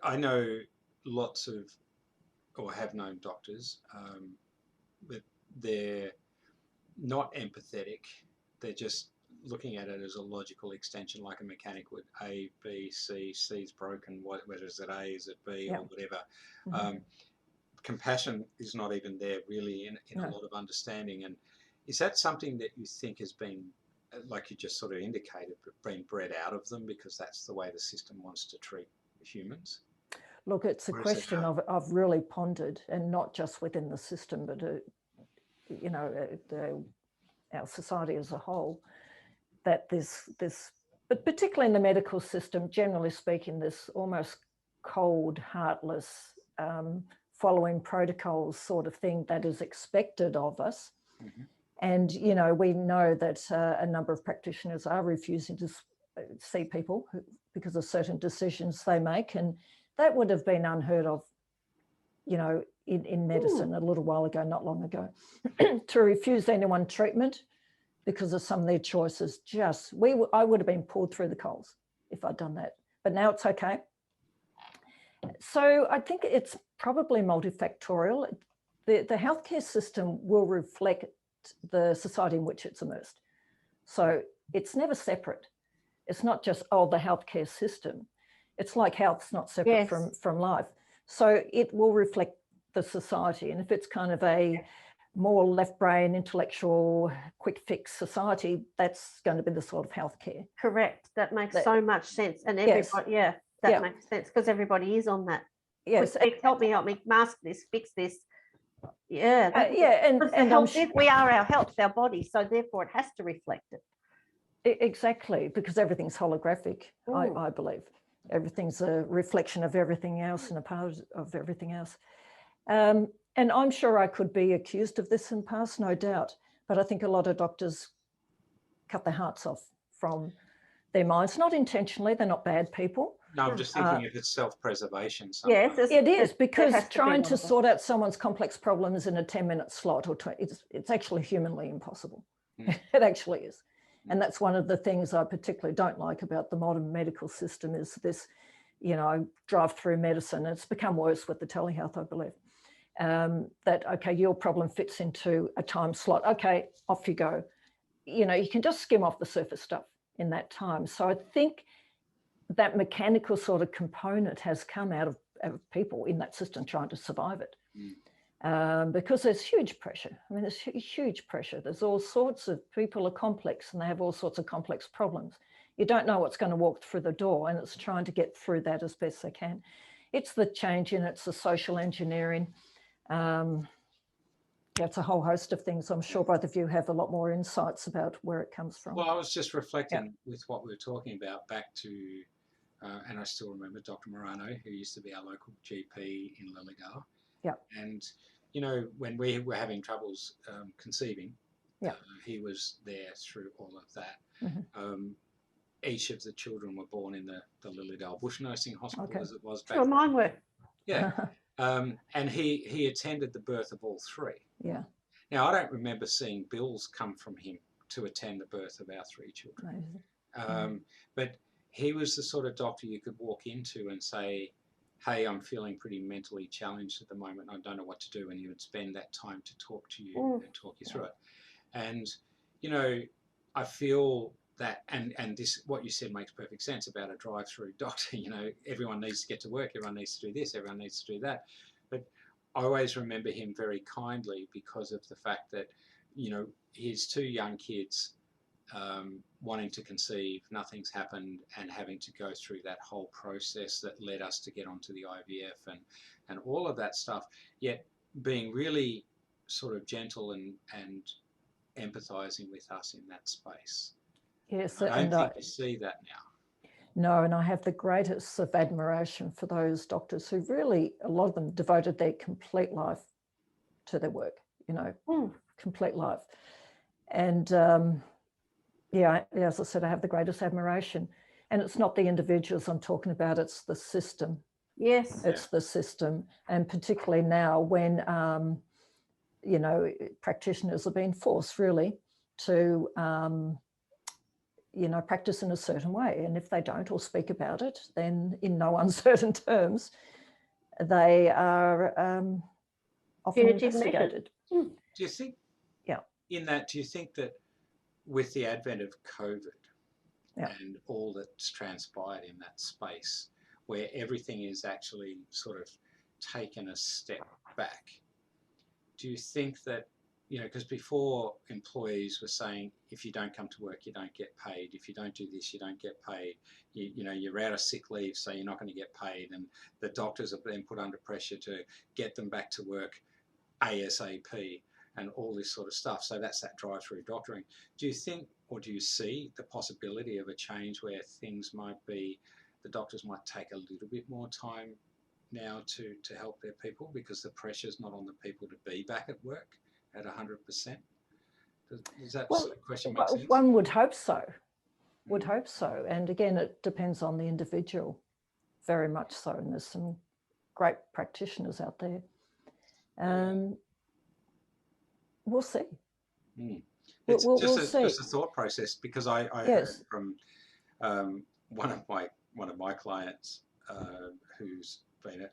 I know lots of, or have known doctors, but they're not empathetic. They're just looking at it as a logical extension, like a mechanic would. A, B, C, C's broken, whether is it A, is it B, or whatever. Compassion is not even there really in a lot of understanding. And is that something that you think has been, like you just sort of indicated, been bred out of them because that's the way the system wants to treat humans? Look, it's a question I've really pondered, and not just within the system, but our society as a whole, that this, but particularly in the medical system, generally speaking, this almost cold, heartless, following protocols sort of thing that is expected of us. And, we know that a number of practitioners are refusing to see people because of certain decisions they make. And that would have been unheard of, in medicine a little while ago, not long ago, to refuse anyone treatment because of some of their choices. I would have been pulled through the coals if I'd done that. But now it's okay. So I think it's probably multifactorial. The healthcare system will reflect the society in which it's immersed. So it's never separate. It's not just, the healthcare system. It's like health's not separate from life. So it will reflect the society. And if it's kind of a more left brain, intellectual, quick fix society, that's going to be the sort of healthcare. Correct. That makes so much sense. And everybody, that makes sense because everybody is on that. Yes. Help me, mask this, fix this. Yeah. And we are our health, our body. So therefore it has to reflect it. Exactly, because everything's holographic, I believe. Everything's a reflection of everything else and a part of everything else. And I'm sure I could be accused of this in the past, no doubt, but I think a lot of doctors cut their hearts off from their minds, not intentionally, they're not bad people. No, I'm just thinking if it's self-preservation. Yes, it is, because trying to sort out someone's complex problems in a 10-minute slot or 20, it's actually humanly impossible. It actually is. And that's one of the things I particularly don't like about the modern medical system is this, you know, drive-through medicine. It's become worse with the telehealth, I believe. That, okay, your problem fits into a time slot. Okay, off you go. You know, you can just skim off the surface stuff in that time. So I think that mechanical sort of component has come out of people in that system trying to survive it. Because there's huge pressure. I mean, there's huge pressure. There's all sorts of people are complex and they have all sorts of complex problems. You don't know what's going to walk through the door, and it's trying to get through that as best they can. It's the change in, it's the social engineering. It's a whole host of things. I'm sure both of you have a lot more insights about where it comes from. Well, I was just reflecting with what we were talking about back to, and I still remember Dr. Morano, who used to be our local GP in Lilydale. And, you know, when we were having troubles conceiving, he was there through all of that. Each of the children were born in the Lilydale Bush Nursing Hospital, as it was back then. Mine were. Yeah. And he attended the birth of all three. Now, I don't remember seeing bills come from him to attend the birth of our three children. But he was the sort of doctor you could walk into and say, hey, I'm feeling pretty mentally challenged at the moment. I don't know what to do. And he would spend that time to talk to you and talk you through it. And, you know, I feel that, and this, what you said makes perfect sense about a drive-through doctor. You know, everyone needs to get to work. Everyone needs to do this. Everyone needs to do that. But I always remember him very kindly because of the fact that, you know, his two young kids wanting to conceive, nothing's happened, and having to go through that whole process that led us to get onto the IVF and all of that stuff, yet being really sort of gentle and empathising with us in that space. Yes, I don't think you see that now. No, and I have the greatest of admiration for those doctors who really, a lot of them devoted their complete life to their work, you know, complete life. And as I said, I have the greatest admiration. And it's not the individuals I'm talking about, it's the system. Yes. It's the system. And particularly now when, you know, practitioners are being forced really to, you know, practice in a certain way. And if they don't or speak about it, then in no uncertain terms, they are often investigated. Do you think, in that, do you think that with the advent of COVID and all that's transpired in that space, where everything is actually sort of taken a step back, do you think that, you know, because before employees were saying, if you don't come to work, you don't get paid. If you don't do this, you don't get paid. You know, you're out of sick leave, so you're not going to get paid. And the doctors are then put under pressure to get them back to work ASAP and all this sort of stuff. So that's that drive-through doctoring. Do you think, or do you see the possibility of a change where things might be, the doctors might take a little bit more time now to help their people because the pressure's not on the people to be back at work at 100%? Does that question make sense? One would hope so. Would hope so. And again, it depends on the individual, very much so. And there's some great practitioners out there. We'll see. It's we'll just a thought process, because I heard from one of my clients who's been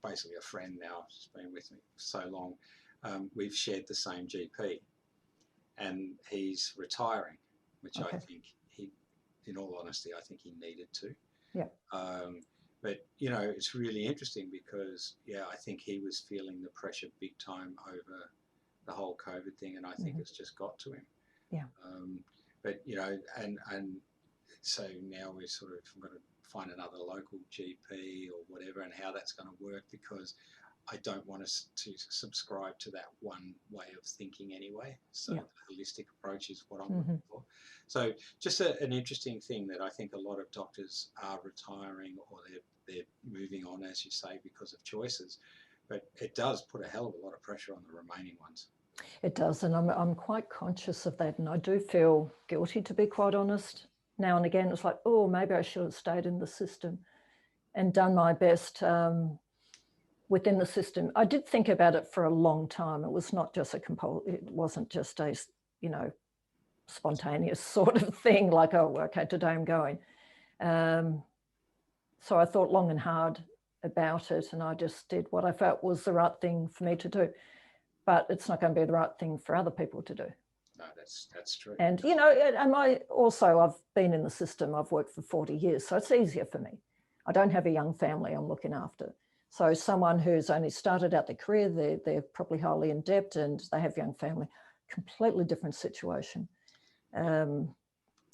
basically a friend now, she's been with me for so long. We've shared the same GP, and he's retiring, which I think he, in all honesty, I think he needed to. But, you know, it's really interesting because, I think he was feeling the pressure big time over the whole COVID thing, and I think it's just got to him. But, you know, and so now we're sort of got to find another local GP or whatever, and how that's going to work, because I don't want us to subscribe to that one way of thinking anyway. So Yeah. the holistic approach is what I'm looking for. So just an interesting thing that I think a lot of doctors are retiring, or they're moving on, as you say, because of choices. But it does put a hell of a lot of pressure on the remaining ones. It does, and I'm quite conscious of that, and I do feel guilty, to be quite honest. Now and again, it's like, oh, maybe I should have stayed in the system and done my best within the system. I did think about it for a long time. It was not just it wasn't just a, spontaneous sort of thing, like, oh, okay, today I'm going. So I thought long and hard about it, and I just did what I felt was the right thing for me to do. But it's not going to be the right thing for other people to do. No, that's true. And, I've been in the system, I've worked for 40 years, so it's easier for me. I don't have a young family I'm looking after. So someone who's only started out their career, they're probably highly in debt and they have young family, completely different situation. The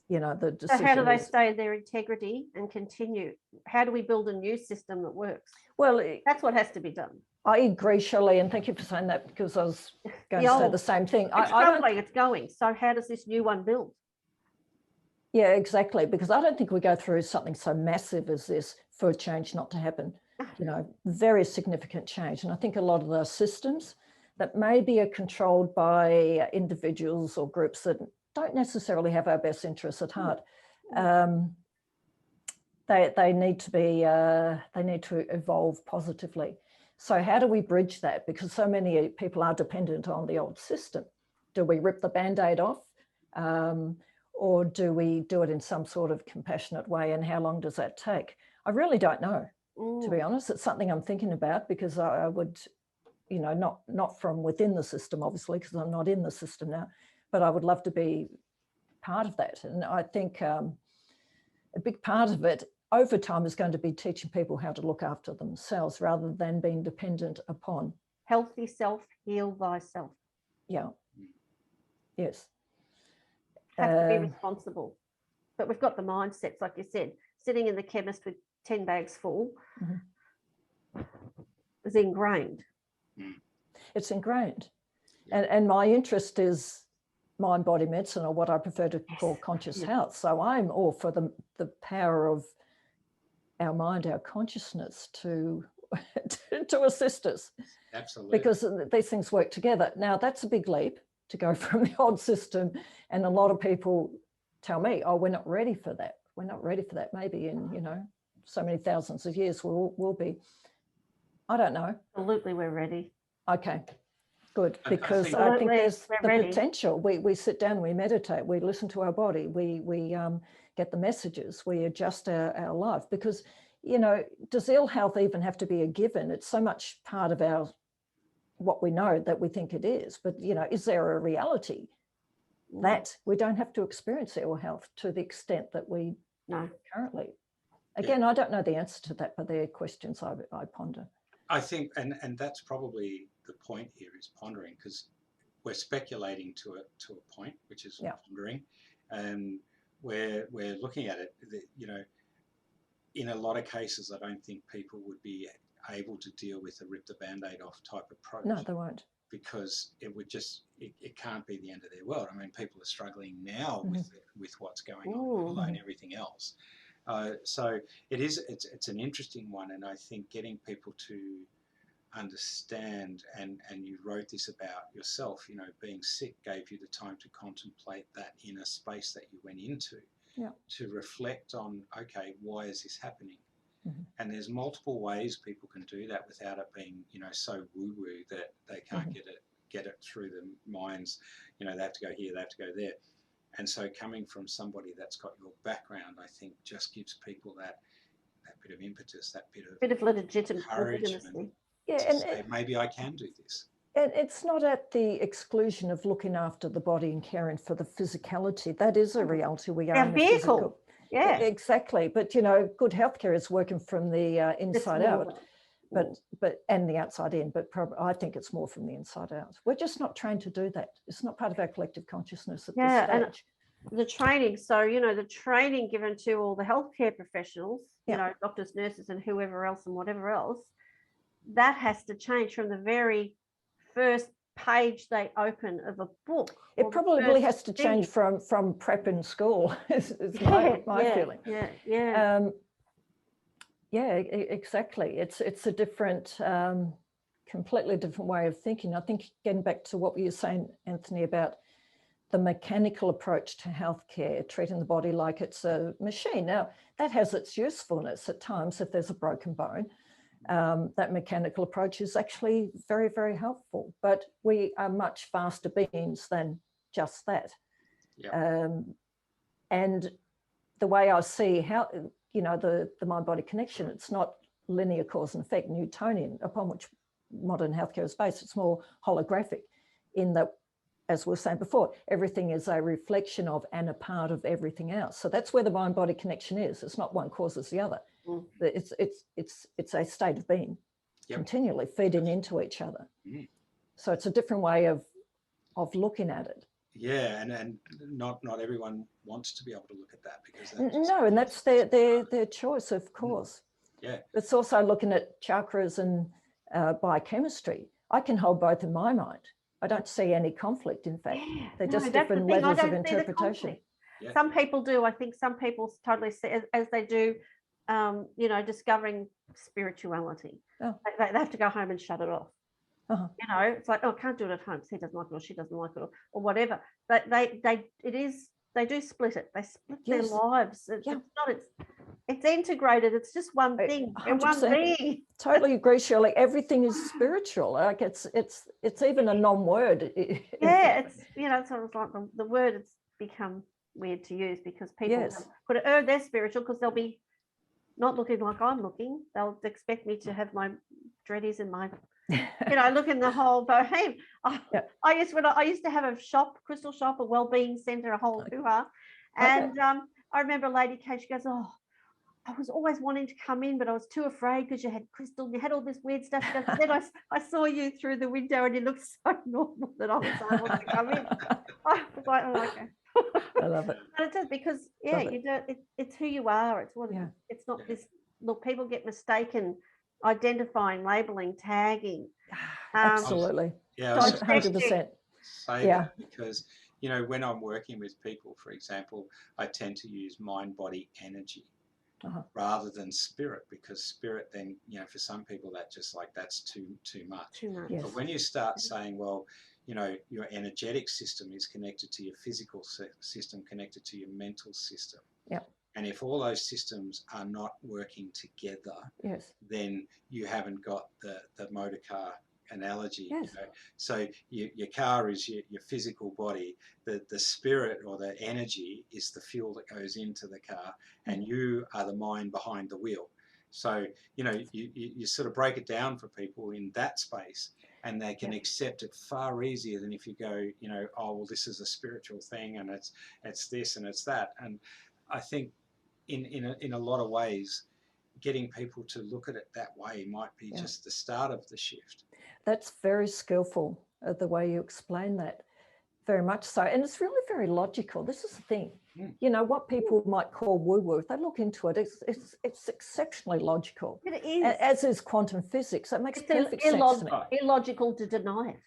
decision. So how do they stay in their integrity and continue? How do we build a new system that works? Well, that's what has to be done. I agree, Shirley, and thank you for saying that, because I was going to say the same thing. It's going. So how does this new one build? Yeah, exactly, because I don't think we go through something so massive as this for change not to happen. Very significant change. And I think a lot of those systems that maybe are controlled by individuals or groups that don't necessarily have our best interests at heart, they need to evolve positively. So how do we bridge that? Because so many people are dependent on the old system. Do we rip the Band-Aid off? Or do we do it in some sort of compassionate way? And how long does that take? I really don't know, to be honest. It's something I'm thinking about, because I would, not from within the system, obviously, because I'm not in the system now, but I would love to be part of that. And I think a big part of it over time is going to be teaching people how to look after themselves rather than being dependent upon. Healthy self, heal thyself. Yeah. Yes. Have to be responsible. But we've got the mindsets, like you said, sitting in the chemist with 10 bags full is ingrained. It's ingrained. And my interest is mind body medicine, or what I prefer to call conscious health. So I'm all for the power of our mind, our consciousness to assist us. Absolutely. Because these things work together. Now, that's a big leap to go from the old system. And a lot of people tell me, oh, we're not ready for that. We're not ready for that. Maybe in, so many thousands of years we'll be. I don't know. Absolutely, we're ready. Okay, good. Because I think there's the potential. We sit down, we meditate, we listen to our body, we get the messages, we adjust our life, because, does ill health even have to be a given? It's so much part of what we know that we think it is, but, is there a reality that we don't have to experience ill health to the extent that we know currently? Again, I don't know the answer to that, but they're questions I ponder. I think, and that's probably the point here, is pondering, because we're speculating to a point, which is pondering. We're looking at it, in a lot of cases, I don't think people would be able to deal with a rip the Band-Aid off type approach. No, they won't. Because it would just, it can't be the end of their world. I mean, people are struggling now with what's going on, let alone everything else. So it's an interesting one, and I think getting people to understand, and you wrote this about yourself, being sick gave you the time to contemplate that inner space that you went into, to reflect on, okay, why is this happening? And there's multiple ways people can do that without it being, so woo-woo that they can't get it through the minds. They have to go here, they have to go there. And so coming from somebody that's got your background, I think just gives people that bit of impetus, that bit of legitimacy. Yeah, and say, maybe I can do this. And it's not at the exclusion of looking after the body and caring for the physicality. That is a reality. We are in a vehicle. Yeah, exactly. But good healthcare is working from the inside out, but and the outside in. But I think it's more from the inside out. We're just not trained to do that. It's not part of our collective consciousness at this stage. And the training. So the training given to all the healthcare professionals, doctors, nurses, and whoever else and whatever else. that has to change from the very first page they open of a book. It probably has to change from prep in school, is my feeling. Yeah, exactly. It's a different, completely different way of thinking. I think getting back to what you were saying, Anthony, about the mechanical approach to healthcare, treating the body like it's a machine. Now, that has its usefulness at times if there's a broken bone. That mechanical approach is actually very, very helpful, but we are much vaster beings than just that. Yep. And the way I see how, the mind-body connection, it's not linear cause and effect, Newtonian, upon which modern healthcare is based. It's more holographic in that, as we were saying before, everything is a reflection of and a part of everything else. So that's where the mind-body connection is. It's not one causes the other. It's a state of being, continually feeding into each other. So it's a different way of looking at it. Yeah, and not everyone wants to be able to look at that, because and that's their choice, of course. Yeah, it's also looking at chakras and biochemistry. I can hold both in my mind. I don't see any conflict, in fact. They're just different levels of interpretation. Yeah. Some people do. I think some people totally see, as they do, discovering spirituality. They have to go home and shut it off. It's like, I can't do it at home. He doesn't like it, or she doesn't like it, or whatever. But they do split it. They split their lives. It's integrated. It's just one thing. One being. Totally agree, Shirley. Everything is spiritual. Like it's even a non-word. It's sort of like the word has become weird to use, because people put it, they're spiritual because they'll be not looking like I'm looking. They'll expect me to have my dreadies and my look in the whole bohem. I used to have a shop, crystal shop, a wellbeing centre, a whole hoo-ha. And I remember a lady came, she goes, "Oh, I was always wanting to come in, but I was too afraid because you had crystal, you had all this weird stuff." She goes, "Then I saw you through the window and you looked so normal that I was able to come in." I was like, "Oh, okay." I love it. But it does, because it's who you are. It's what it's not this. Look, people get mistaken identifying, labeling, tagging. Absolutely. 100%. Say that, because when I'm working with people, for example, I tend to use mind, body, energy rather than spirit, because spirit then, for some people that's too much. Yes. But when you start saying, well, your energetic system is connected to your physical system, connected to your mental system. And if all those systems are not working together, then you haven't got the motor car analogy. So your car is your physical body. The spirit or the energy is the fuel that goes into the car, and you are the mind behind the wheel. So you sort of break it down for people in that space, and they can accept it far easier than if you go, oh, well, this is a spiritual thing, and it's this and it's that. And I think in a lot of ways, getting people to look at it that way might be just the start of the shift. That's very skillful, the way you explain that, very much so. And it's really very logical. This is the thing. What people might call woo-woo, if they look into it, it's exceptionally logical. It is. As is quantum physics. It makes perfect sense to me. Illogical to deny it.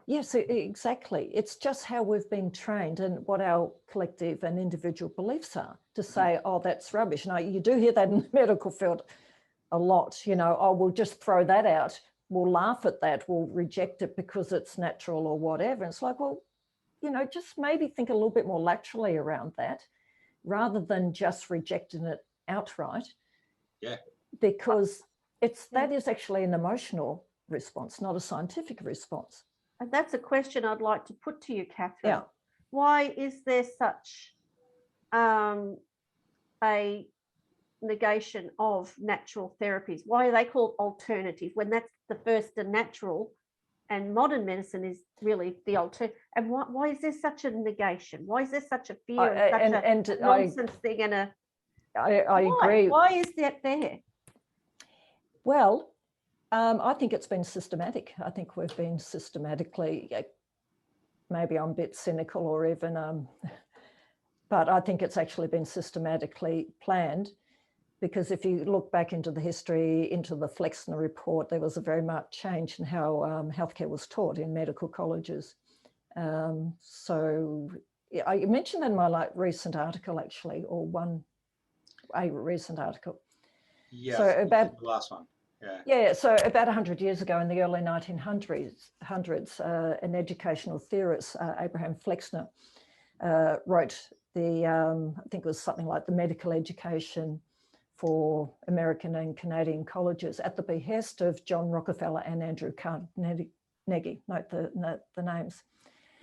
Yes, exactly. It's just how we've been trained and what our collective and individual beliefs are to say, oh, that's rubbish. Now, you do hear that in the medical field a lot, oh, we'll just throw that out. We'll laugh at that. We'll reject it because it's natural or whatever. And it's like, well, just maybe think a little bit more laterally around that rather than just rejecting it outright. Yeah. Because that is actually an emotional response, not a scientific response. And that's a question I'd like to put to you, Catherine. Why is there such a negation of natural therapies? Why are they called alternative when that's the first and natural, and modern medicine is really the alternative? And why is there such a negation? Why is there such a fear and such a nonsense thing? And I agree. Why is that there? Well, I think it's been systematic. I think we've been systematically, maybe I'm a bit cynical or even, but I think it's actually been systematically planned because if you look back into the history, into the Flexner report, there was a very marked change in how healthcare was taught in medical colleges. So yeah, I mentioned in my recent article, actually, or a recent article. Yeah, so about the last one. Yeah, so about 100 years ago in the early 1900s, an educational theorist, Abraham Flexner, wrote I think it was something like the medical education for American and Canadian colleges at the behest of John Rockefeller and Andrew Carnegie. Note the names.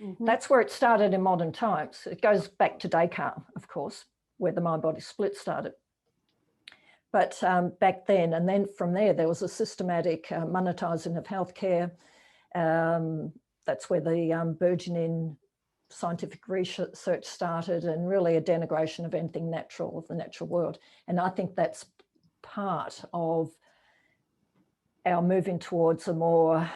Mm-hmm. That's where it started in modern times. It goes back to Descartes, of course, where the mind-body split started. But back then, and then from there was a systematic monetizing of healthcare. That's where the burgeoning scientific research started, and really a denigration of anything natural, of the natural world. And I think that's part of our moving towards a more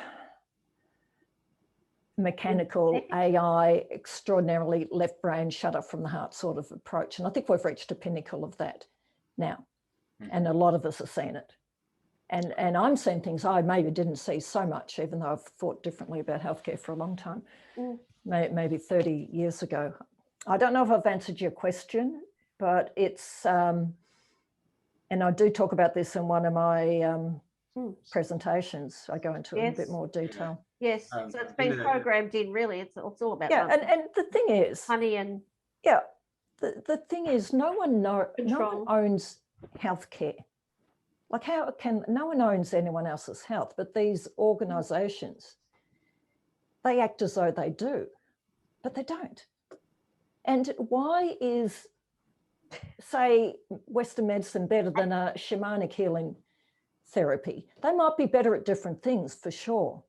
mechanical AI, extraordinarily left brain, shut up from the heart sort of approach. And I think we've reached a pinnacle of that now. And a lot of us are seeing it. And I'm seeing things I maybe didn't see so much, even though I've thought differently about healthcare for a long time, maybe 30 years ago. I don't know if I've answered your question, but it's, and I do talk about this in one of my presentations. I go into it in a bit more detail. Yes, so it's been programmed in, really. It's all about and the thing is, honey and the thing is, no one owns healthcare. Like, how can no one owns anyone else's health? But these organisations, they act as though they do, but they don't. And why is, say, Western medicine better than a shamanic healing therapy? They might be better at different things, for sure.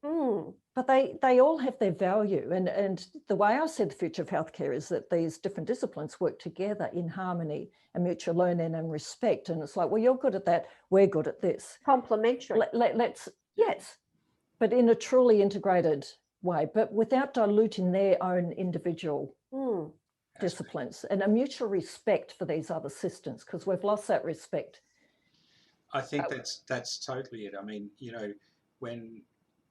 But they all have their value. And the way I see the future of healthcare is that these different disciplines work together in harmony and mutual learning and respect. And it's like, well, you're good at that, we're good at this. Complementary. Yes, but in a truly integrated way, but without diluting their own individual disciplines, and a mutual respect for these other systems, because we've lost that respect. I think that's totally it. I mean,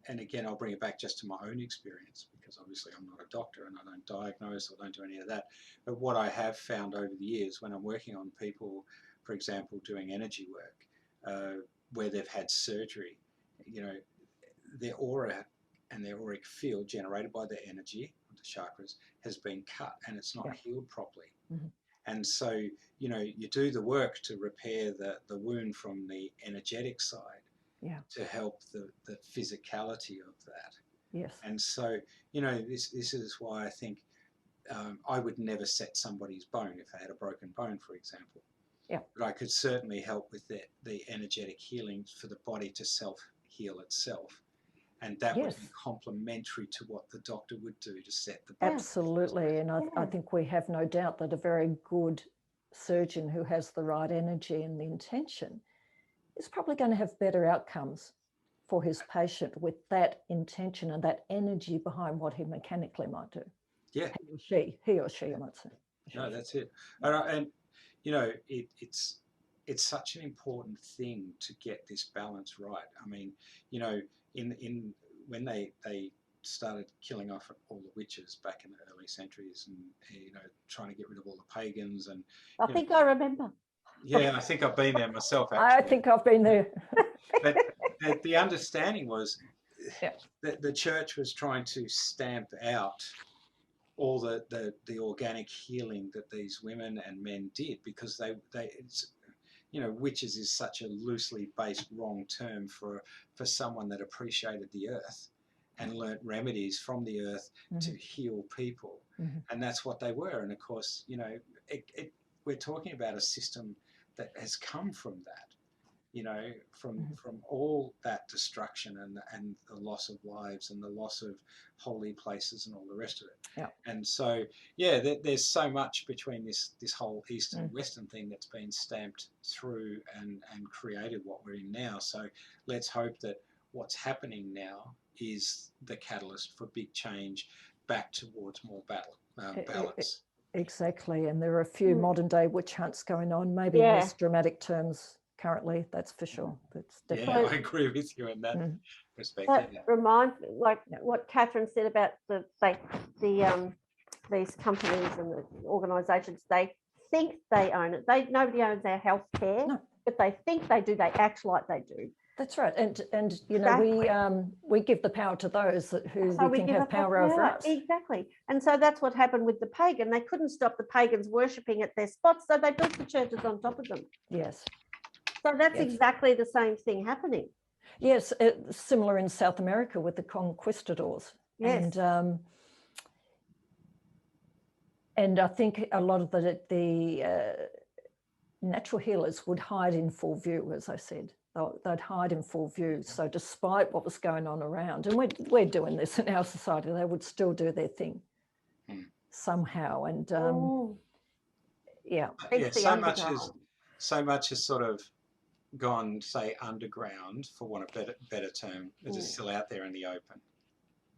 and again, I'll bring it back just to my own experience, because obviously I'm not a doctor and I don't diagnose or don't do any of that. But what I have found over the years when I'm working on people, for example, doing energy work, where they've had surgery, their aura and their auric field generated by their energy, the chakras, has been cut and it's not healed properly. And so, you do the work to repair the wound from the energetic side, to help the physicality of that. Yes. And so, this is why I think I would never set somebody's bone if they had a broken bone, for example. Yeah. But I could certainly help with the energetic healing for the body to self-heal itself. And that would be complementary to what the doctor would do to set the bone. Absolutely. And I think we have no doubt that a very good surgeon who has the right energy and the intention is probably going to have better outcomes for his patient with that intention and that energy behind what he mechanically might do. Yeah. He or she, I might say. No, that's it. And it's such an important thing to get this balance right. I mean, in when they started killing off all the witches back in the early centuries, and trying to get rid of all the pagans, and I think I remember. Yeah, I think I've been there myself, actually. I think I've been there. But the understanding was that the church was trying to stamp out all the organic healing that these women and men did, because witches is such a loosely based wrong term for someone that appreciated the earth and learnt remedies from the earth to heal people. And that's what they were. And of course, we're talking about a system that has come from that, from all that destruction and the loss of lives and the loss of holy places and all the rest of it. Yeah. And so, there's so much between this whole East and Western thing that's been stamped through and created what we're in now. So let's hope that what's happening now is the catalyst for big change back towards more balance. Exactly. And there are a few modern day witch hunts going on, maybe in less dramatic terms currently, that's for sure. That's definitely. Yeah, I agree with you in that respect. That reminds me, like what Catherine said about these companies and the organisations, they think they own it. Nobody owns our healthcare, but they think they do. They act like they do. That's right. And you know, we give the power to those who we think have power over us. Exactly. And so that's what happened with the pagan. They couldn't stop the pagans worshipping at their spots, so they built the churches on top of them. Yes. So that's exactly the same thing happening. Yes, similar in South America with the conquistadors. Yes. And I think a lot of the natural healers would hide in full view, as I said. They'd hide in full view. So despite what was going on around, and we're doing this in our society, they would still do their thing somehow. And so much has sort of gone, say, underground, for want of a better term, but it's still out there in the open.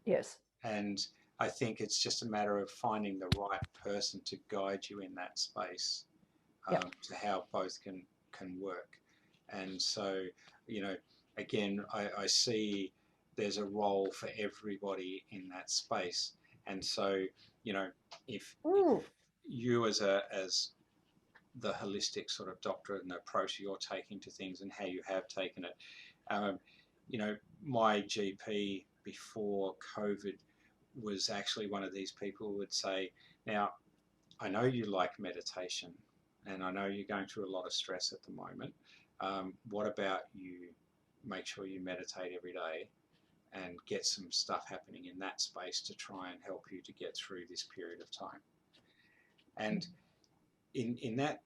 Yes. And I think it's just a matter of finding the right person to guide you in that space, to how both can work. And so, you know, again, I see there's a role for everybody in that space. And so, you know, if you as the holistic sort of doctor and the approach you're taking to things and how you have taken it, you know, my GP before COVID was actually one of these people who would say, now, I know you like meditation and I know you're going through a lot of stress at the moment. What about you make sure you meditate every day and get some stuff happening in that space to try and help you to get through this period of time? And in that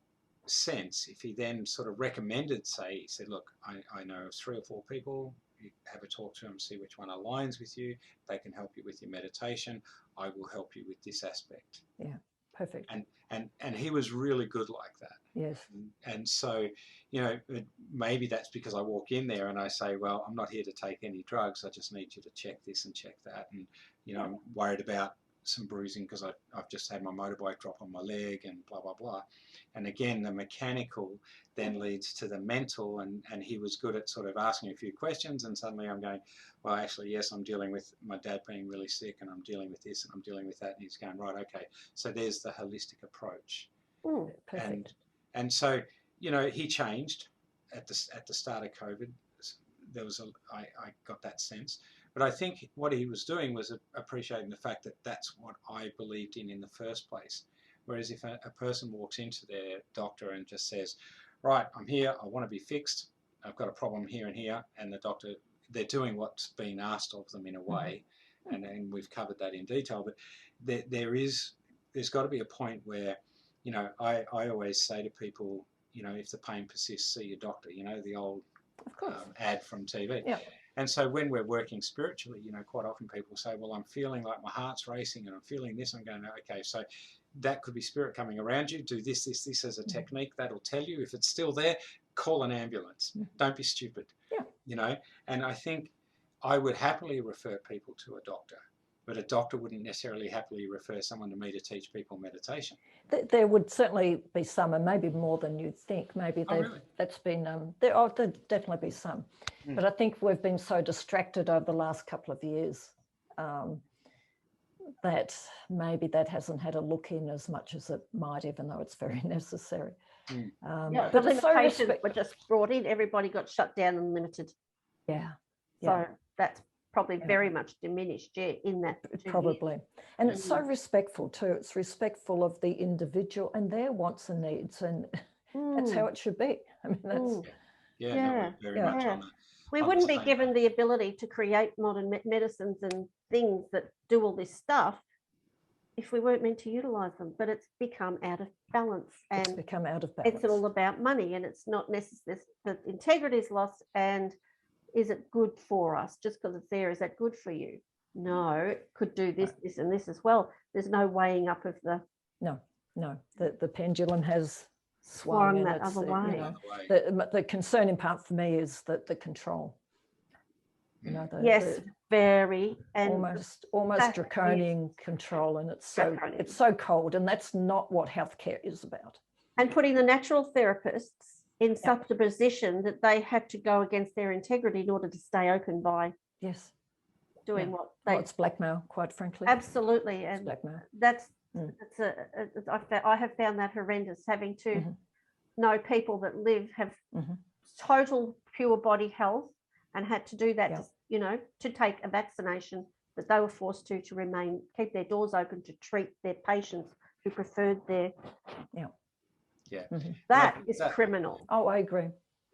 sense, if he then sort of recommended, say, he said, look, I know 3 or 4 people, you have a talk to them, see which one aligns with you, they can help you with your meditation, I will help you with this aspect. Yeah, perfect. And he was really good like that. Yes. And so, you know, maybe that's because I walk in there and I say, well, I'm not here to take any drugs, I just need you to check this and check that. And, you know, I'm worried about some bruising because I've just had my motorbike drop on my leg and blah, blah, blah. And again, the mechanical then leads to the mental, and he was good at sort of asking a few questions, and suddenly I'm going, well, actually, yes, I'm dealing with my dad being really sick, and I'm dealing with this, and I'm dealing with that. And he's going, right, okay. So there's the holistic approach. Perfect. And so, you know, he changed at the start of COVID. There was I got that sense. But I think what he was doing was appreciating the fact that that's what I believed in the first place. Whereas if a person walks into their doctor and just says, right, I'm here, I want to be fixed, I've got a problem here and here, and the doctor, they're doing what's been asked of them in a way, and we've covered that in detail, but there's got to be a point where, you know, I always say to people, you know, if the pain persists, see your doctor, you know, the old ad from TV. Yeah. And so when we're working spiritually, you know, quite often people say, well, I'm feeling like my heart's racing and I'm feeling this. I'm going, okay, so that could be spirit coming around you. Do this as a technique. That'll tell you. If it's still there, call an ambulance. Don't be stupid. Yeah. You know, and I think I would happily refer people to a doctor, but a doctor wouldn't necessarily happily refer someone to me to teach people meditation. There would certainly be some, and maybe more than you'd think. Maybe that's been, there'd definitely be some. But I think we've been so distracted over the last couple of years that maybe that hasn't had a look in as much as it might, even though it's very necessary. But the limitations were just brought in. Everybody got shut down and limited. Yeah. So that's probably very much diminished in that. Probably. And it's so respectful too. It's respectful of the individual and their wants and needs, and that's how it should be. I mean, that's very much on that. We wouldn't be given the ability to create modern medicines and things that do all this stuff if we weren't meant to utilize them. But it's become out of balance, and it's become out of balance. It's all about money, and it's not necessary. The integrity is lost. And is it good for us? Just because it's there, is that good for you? No, it could do this, this, and this as well. There's no weighing up of the. No. The pendulum has swung that other way. You know, the concerning part for me is that the control. You know, very and almost draconian control, and it's so cold, and that's not what healthcare is about. And putting the natural therapists in such a position that they had to go against their integrity in order to stay open by doing what they. It's blackmail, quite frankly. Absolutely, and blackmail. I have found that horrendous, having to know people that have total pure body health and had to do that, to take a vaccination, that they were forced to keep their doors open to treat their patients who preferred their. That is criminal. Oh, I agree.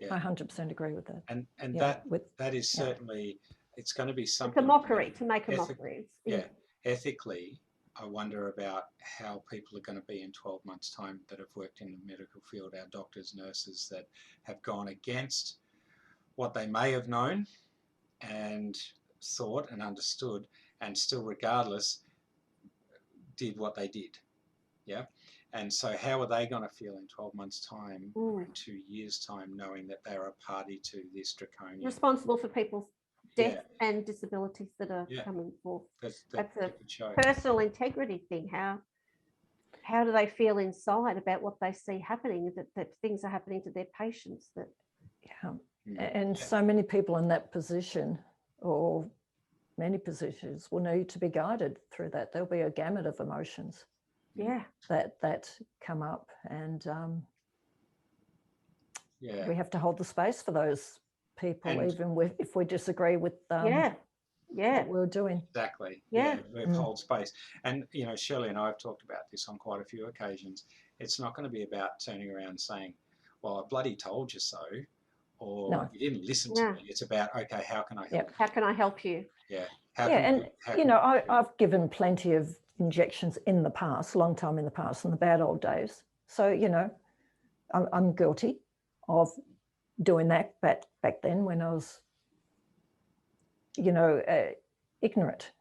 I 100% agree with that. And that is certainly, it's going to be something. It's a mockery, to make a mockery. Ethically, I wonder about how people are going to be in 12 months' time that have worked in the medical field, our doctors, nurses that have gone against what they may have known and thought and understood, and still regardless did what they did. Yeah. And so how are they going to feel in 12 months' time or in 2 years' time, knowing that they're a party to this draconian? Responsible for people's death and disabilities that are coming forth. That's a personal integrity thing. How do they feel inside about what they see happening, that things are happening to their patients? And so many people in that position, or many positions, will need to be guided through that. There'll be a gamut of emotions that come up, and we have to hold the space for those people, and even if we disagree with what we're doing. Exactly. We hold space. And Shirley and I have talked about this on quite a few occasions. It's not going to be about turning around and saying, well, I bloody told you so, or you didn't listen to me. It's about, okay, how can I help? How can I help you? I've given plenty of injections in the past, long time in the past, in the bad old days. So, I'm guilty of doing that back then when I was, ignorant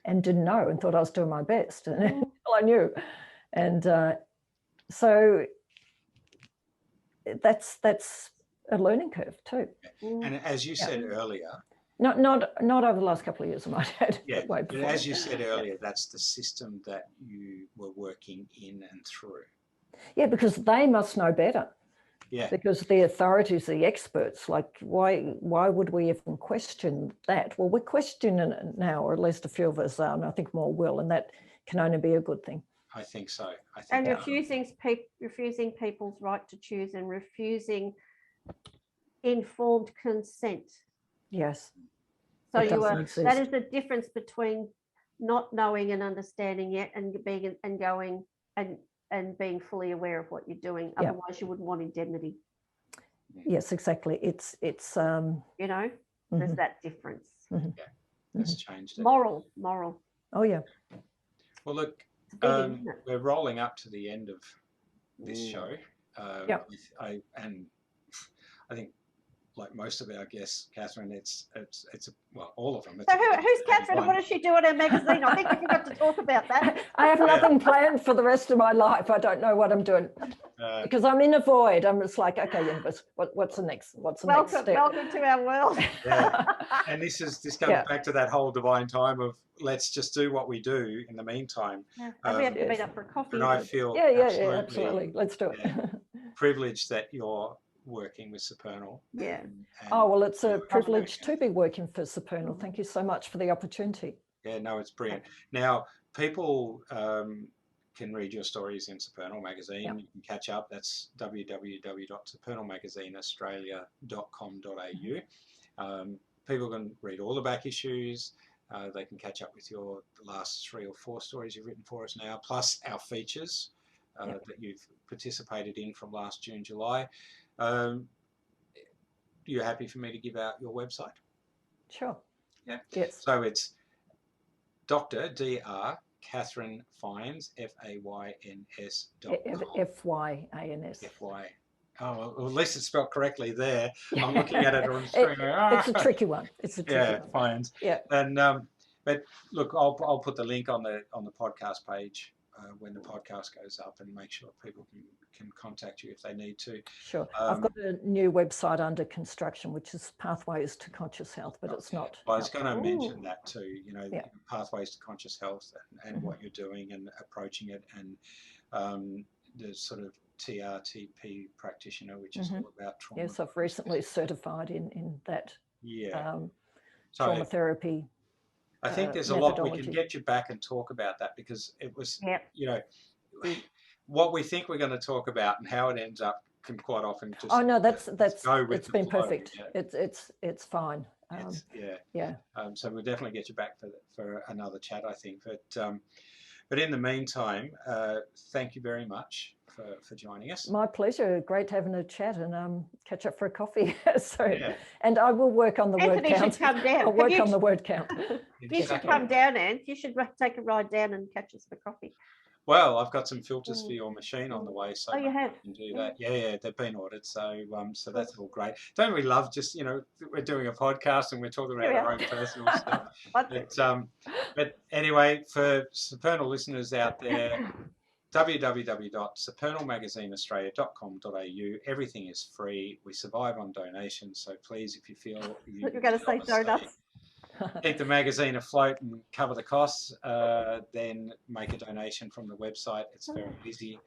and didn't know and thought I was doing my best, and until I knew. And so that's a learning curve too. And as you said earlier, not over the last couple of years, I might add. But as you said earlier, that's the system that you were working in and through. Yeah, because they must know better. Yeah. Because the authorities, the experts, like why would we even question that? Well, we're questioning it now, or at least a few of us are, and I think more will, and that can only be a good thing. I think so. And refusing people's right to choose, and refusing informed consent. Yes. So that is the difference between not knowing and understanding yet, and being fully aware of what you're doing. Otherwise, you wouldn't want indemnity. Yes, exactly. It's there's that difference. It's changed it. Moral. Oh yeah. Well, look, we're rolling up to the end of this show. I think, like most of our guests, Catherine, it's all of them. So who's Catherine? What does she do on our magazine? I think we forgot to talk about that. I have nothing planned for the rest of my life. I don't know what I'm doing because I'm in a void. I'm just like, okay, universe, what's the next? What's the next step? Welcome to our world. And this comes back to that whole divine time of let's just do what we do in the meantime. And we have to meet up for coffee. And I feel absolutely. Let's do it. Privileged that you're working with Supernal. It's a privilege to be working for Supernal. Thank you so much for the opportunity. It's brilliant. Now people can read your stories in Supernal magazine. You can catch up. That's www.supernalmagazine.australia.com.au. People can read all the back issues. They can catch up with the last 3 or 4 stories you've written for us now, plus our features that you've participated in from last June, July. You happy for me to give out your website? Sure. Yeah. Yes. So it's Dr. Catherine Fyans, Fyns. Fyans. Fy. Oh, well, at least it's spelled correctly there. I'm looking at it on the screen. It's a tricky one. Fyans. Yeah. And but look, I'll put the link on the podcast page when the podcast goes up, and make sure people can contact you if they need to. Sure. I've got a new website under construction, which is Pathways to Conscious Health, but it's not. Well, I was going to mention that too, you know, Yeah. Pathways to Conscious Health and what you're doing and approaching it, and the sort of TRTP practitioner, which is all about trauma. Yes, I've recently certified in that trauma So therapy. I think there's a lot we can get you back and talk about that, because it was, you know, what we think we're going to talk about and how it ends up can quite often just it's been perfect. It's fine. So we'll definitely get you back for another chat, I think. But in the meantime, thank you very much for joining us. My pleasure. Great having a chat and catch up for a coffee. And I will work on the word count. Should come down. I'll work on the word count. You should come down, Anne. You should take a ride down and catch us for coffee. Well, I've got some filters for your machine on the way, so you have? can do that. Yeah, they've been ordered, so so that's all great. Don't we love just, you know, we're doing a podcast and we're talking about our own personal stuff. But anyway, for Supernal listeners out there, www.supernalmagazineaustralia.com.au. Everything is free. We survive on donations, so please, if you feel you're going to say donuts. Keep the magazine afloat and cover the costs, then make a donation from the website. It's very easy.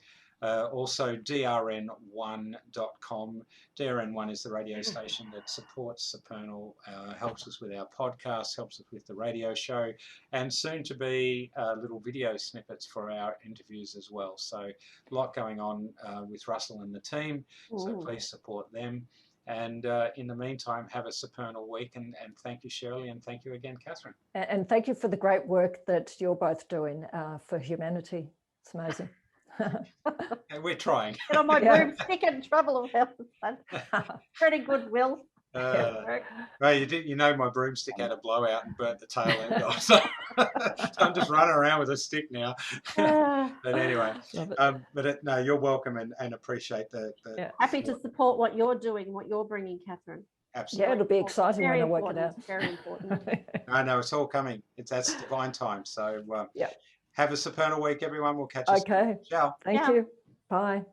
Also, drn1.com. DRN1 is the radio station that supports Supernal, helps us with our podcast, helps us with the radio show, and soon to be little video snippets for our interviews as well. So a lot going on with Russell and the team, so please support them. And in the meantime, have a Supernal week. And thank you, Shirley, and thank you again, Catherine. And thank you for the great work that you're both doing for humanity. It's amazing. We're trying. Get on my broomstick and trouble about the fun. Pretty good, Will. Well, you know, my broomstick had a blowout and burnt the tail end off, so I'm just running around with a stick now. But anyway, no, you're welcome and appreciate the happy to support what you're doing, what you're bringing, Catherine. Absolutely. Yeah, it'll be exciting when I work it out. It's very important. I know, it's all coming. That's divine time. So have a Supernal week, everyone. We'll catch you soon. Ciao. Thank you. Bye.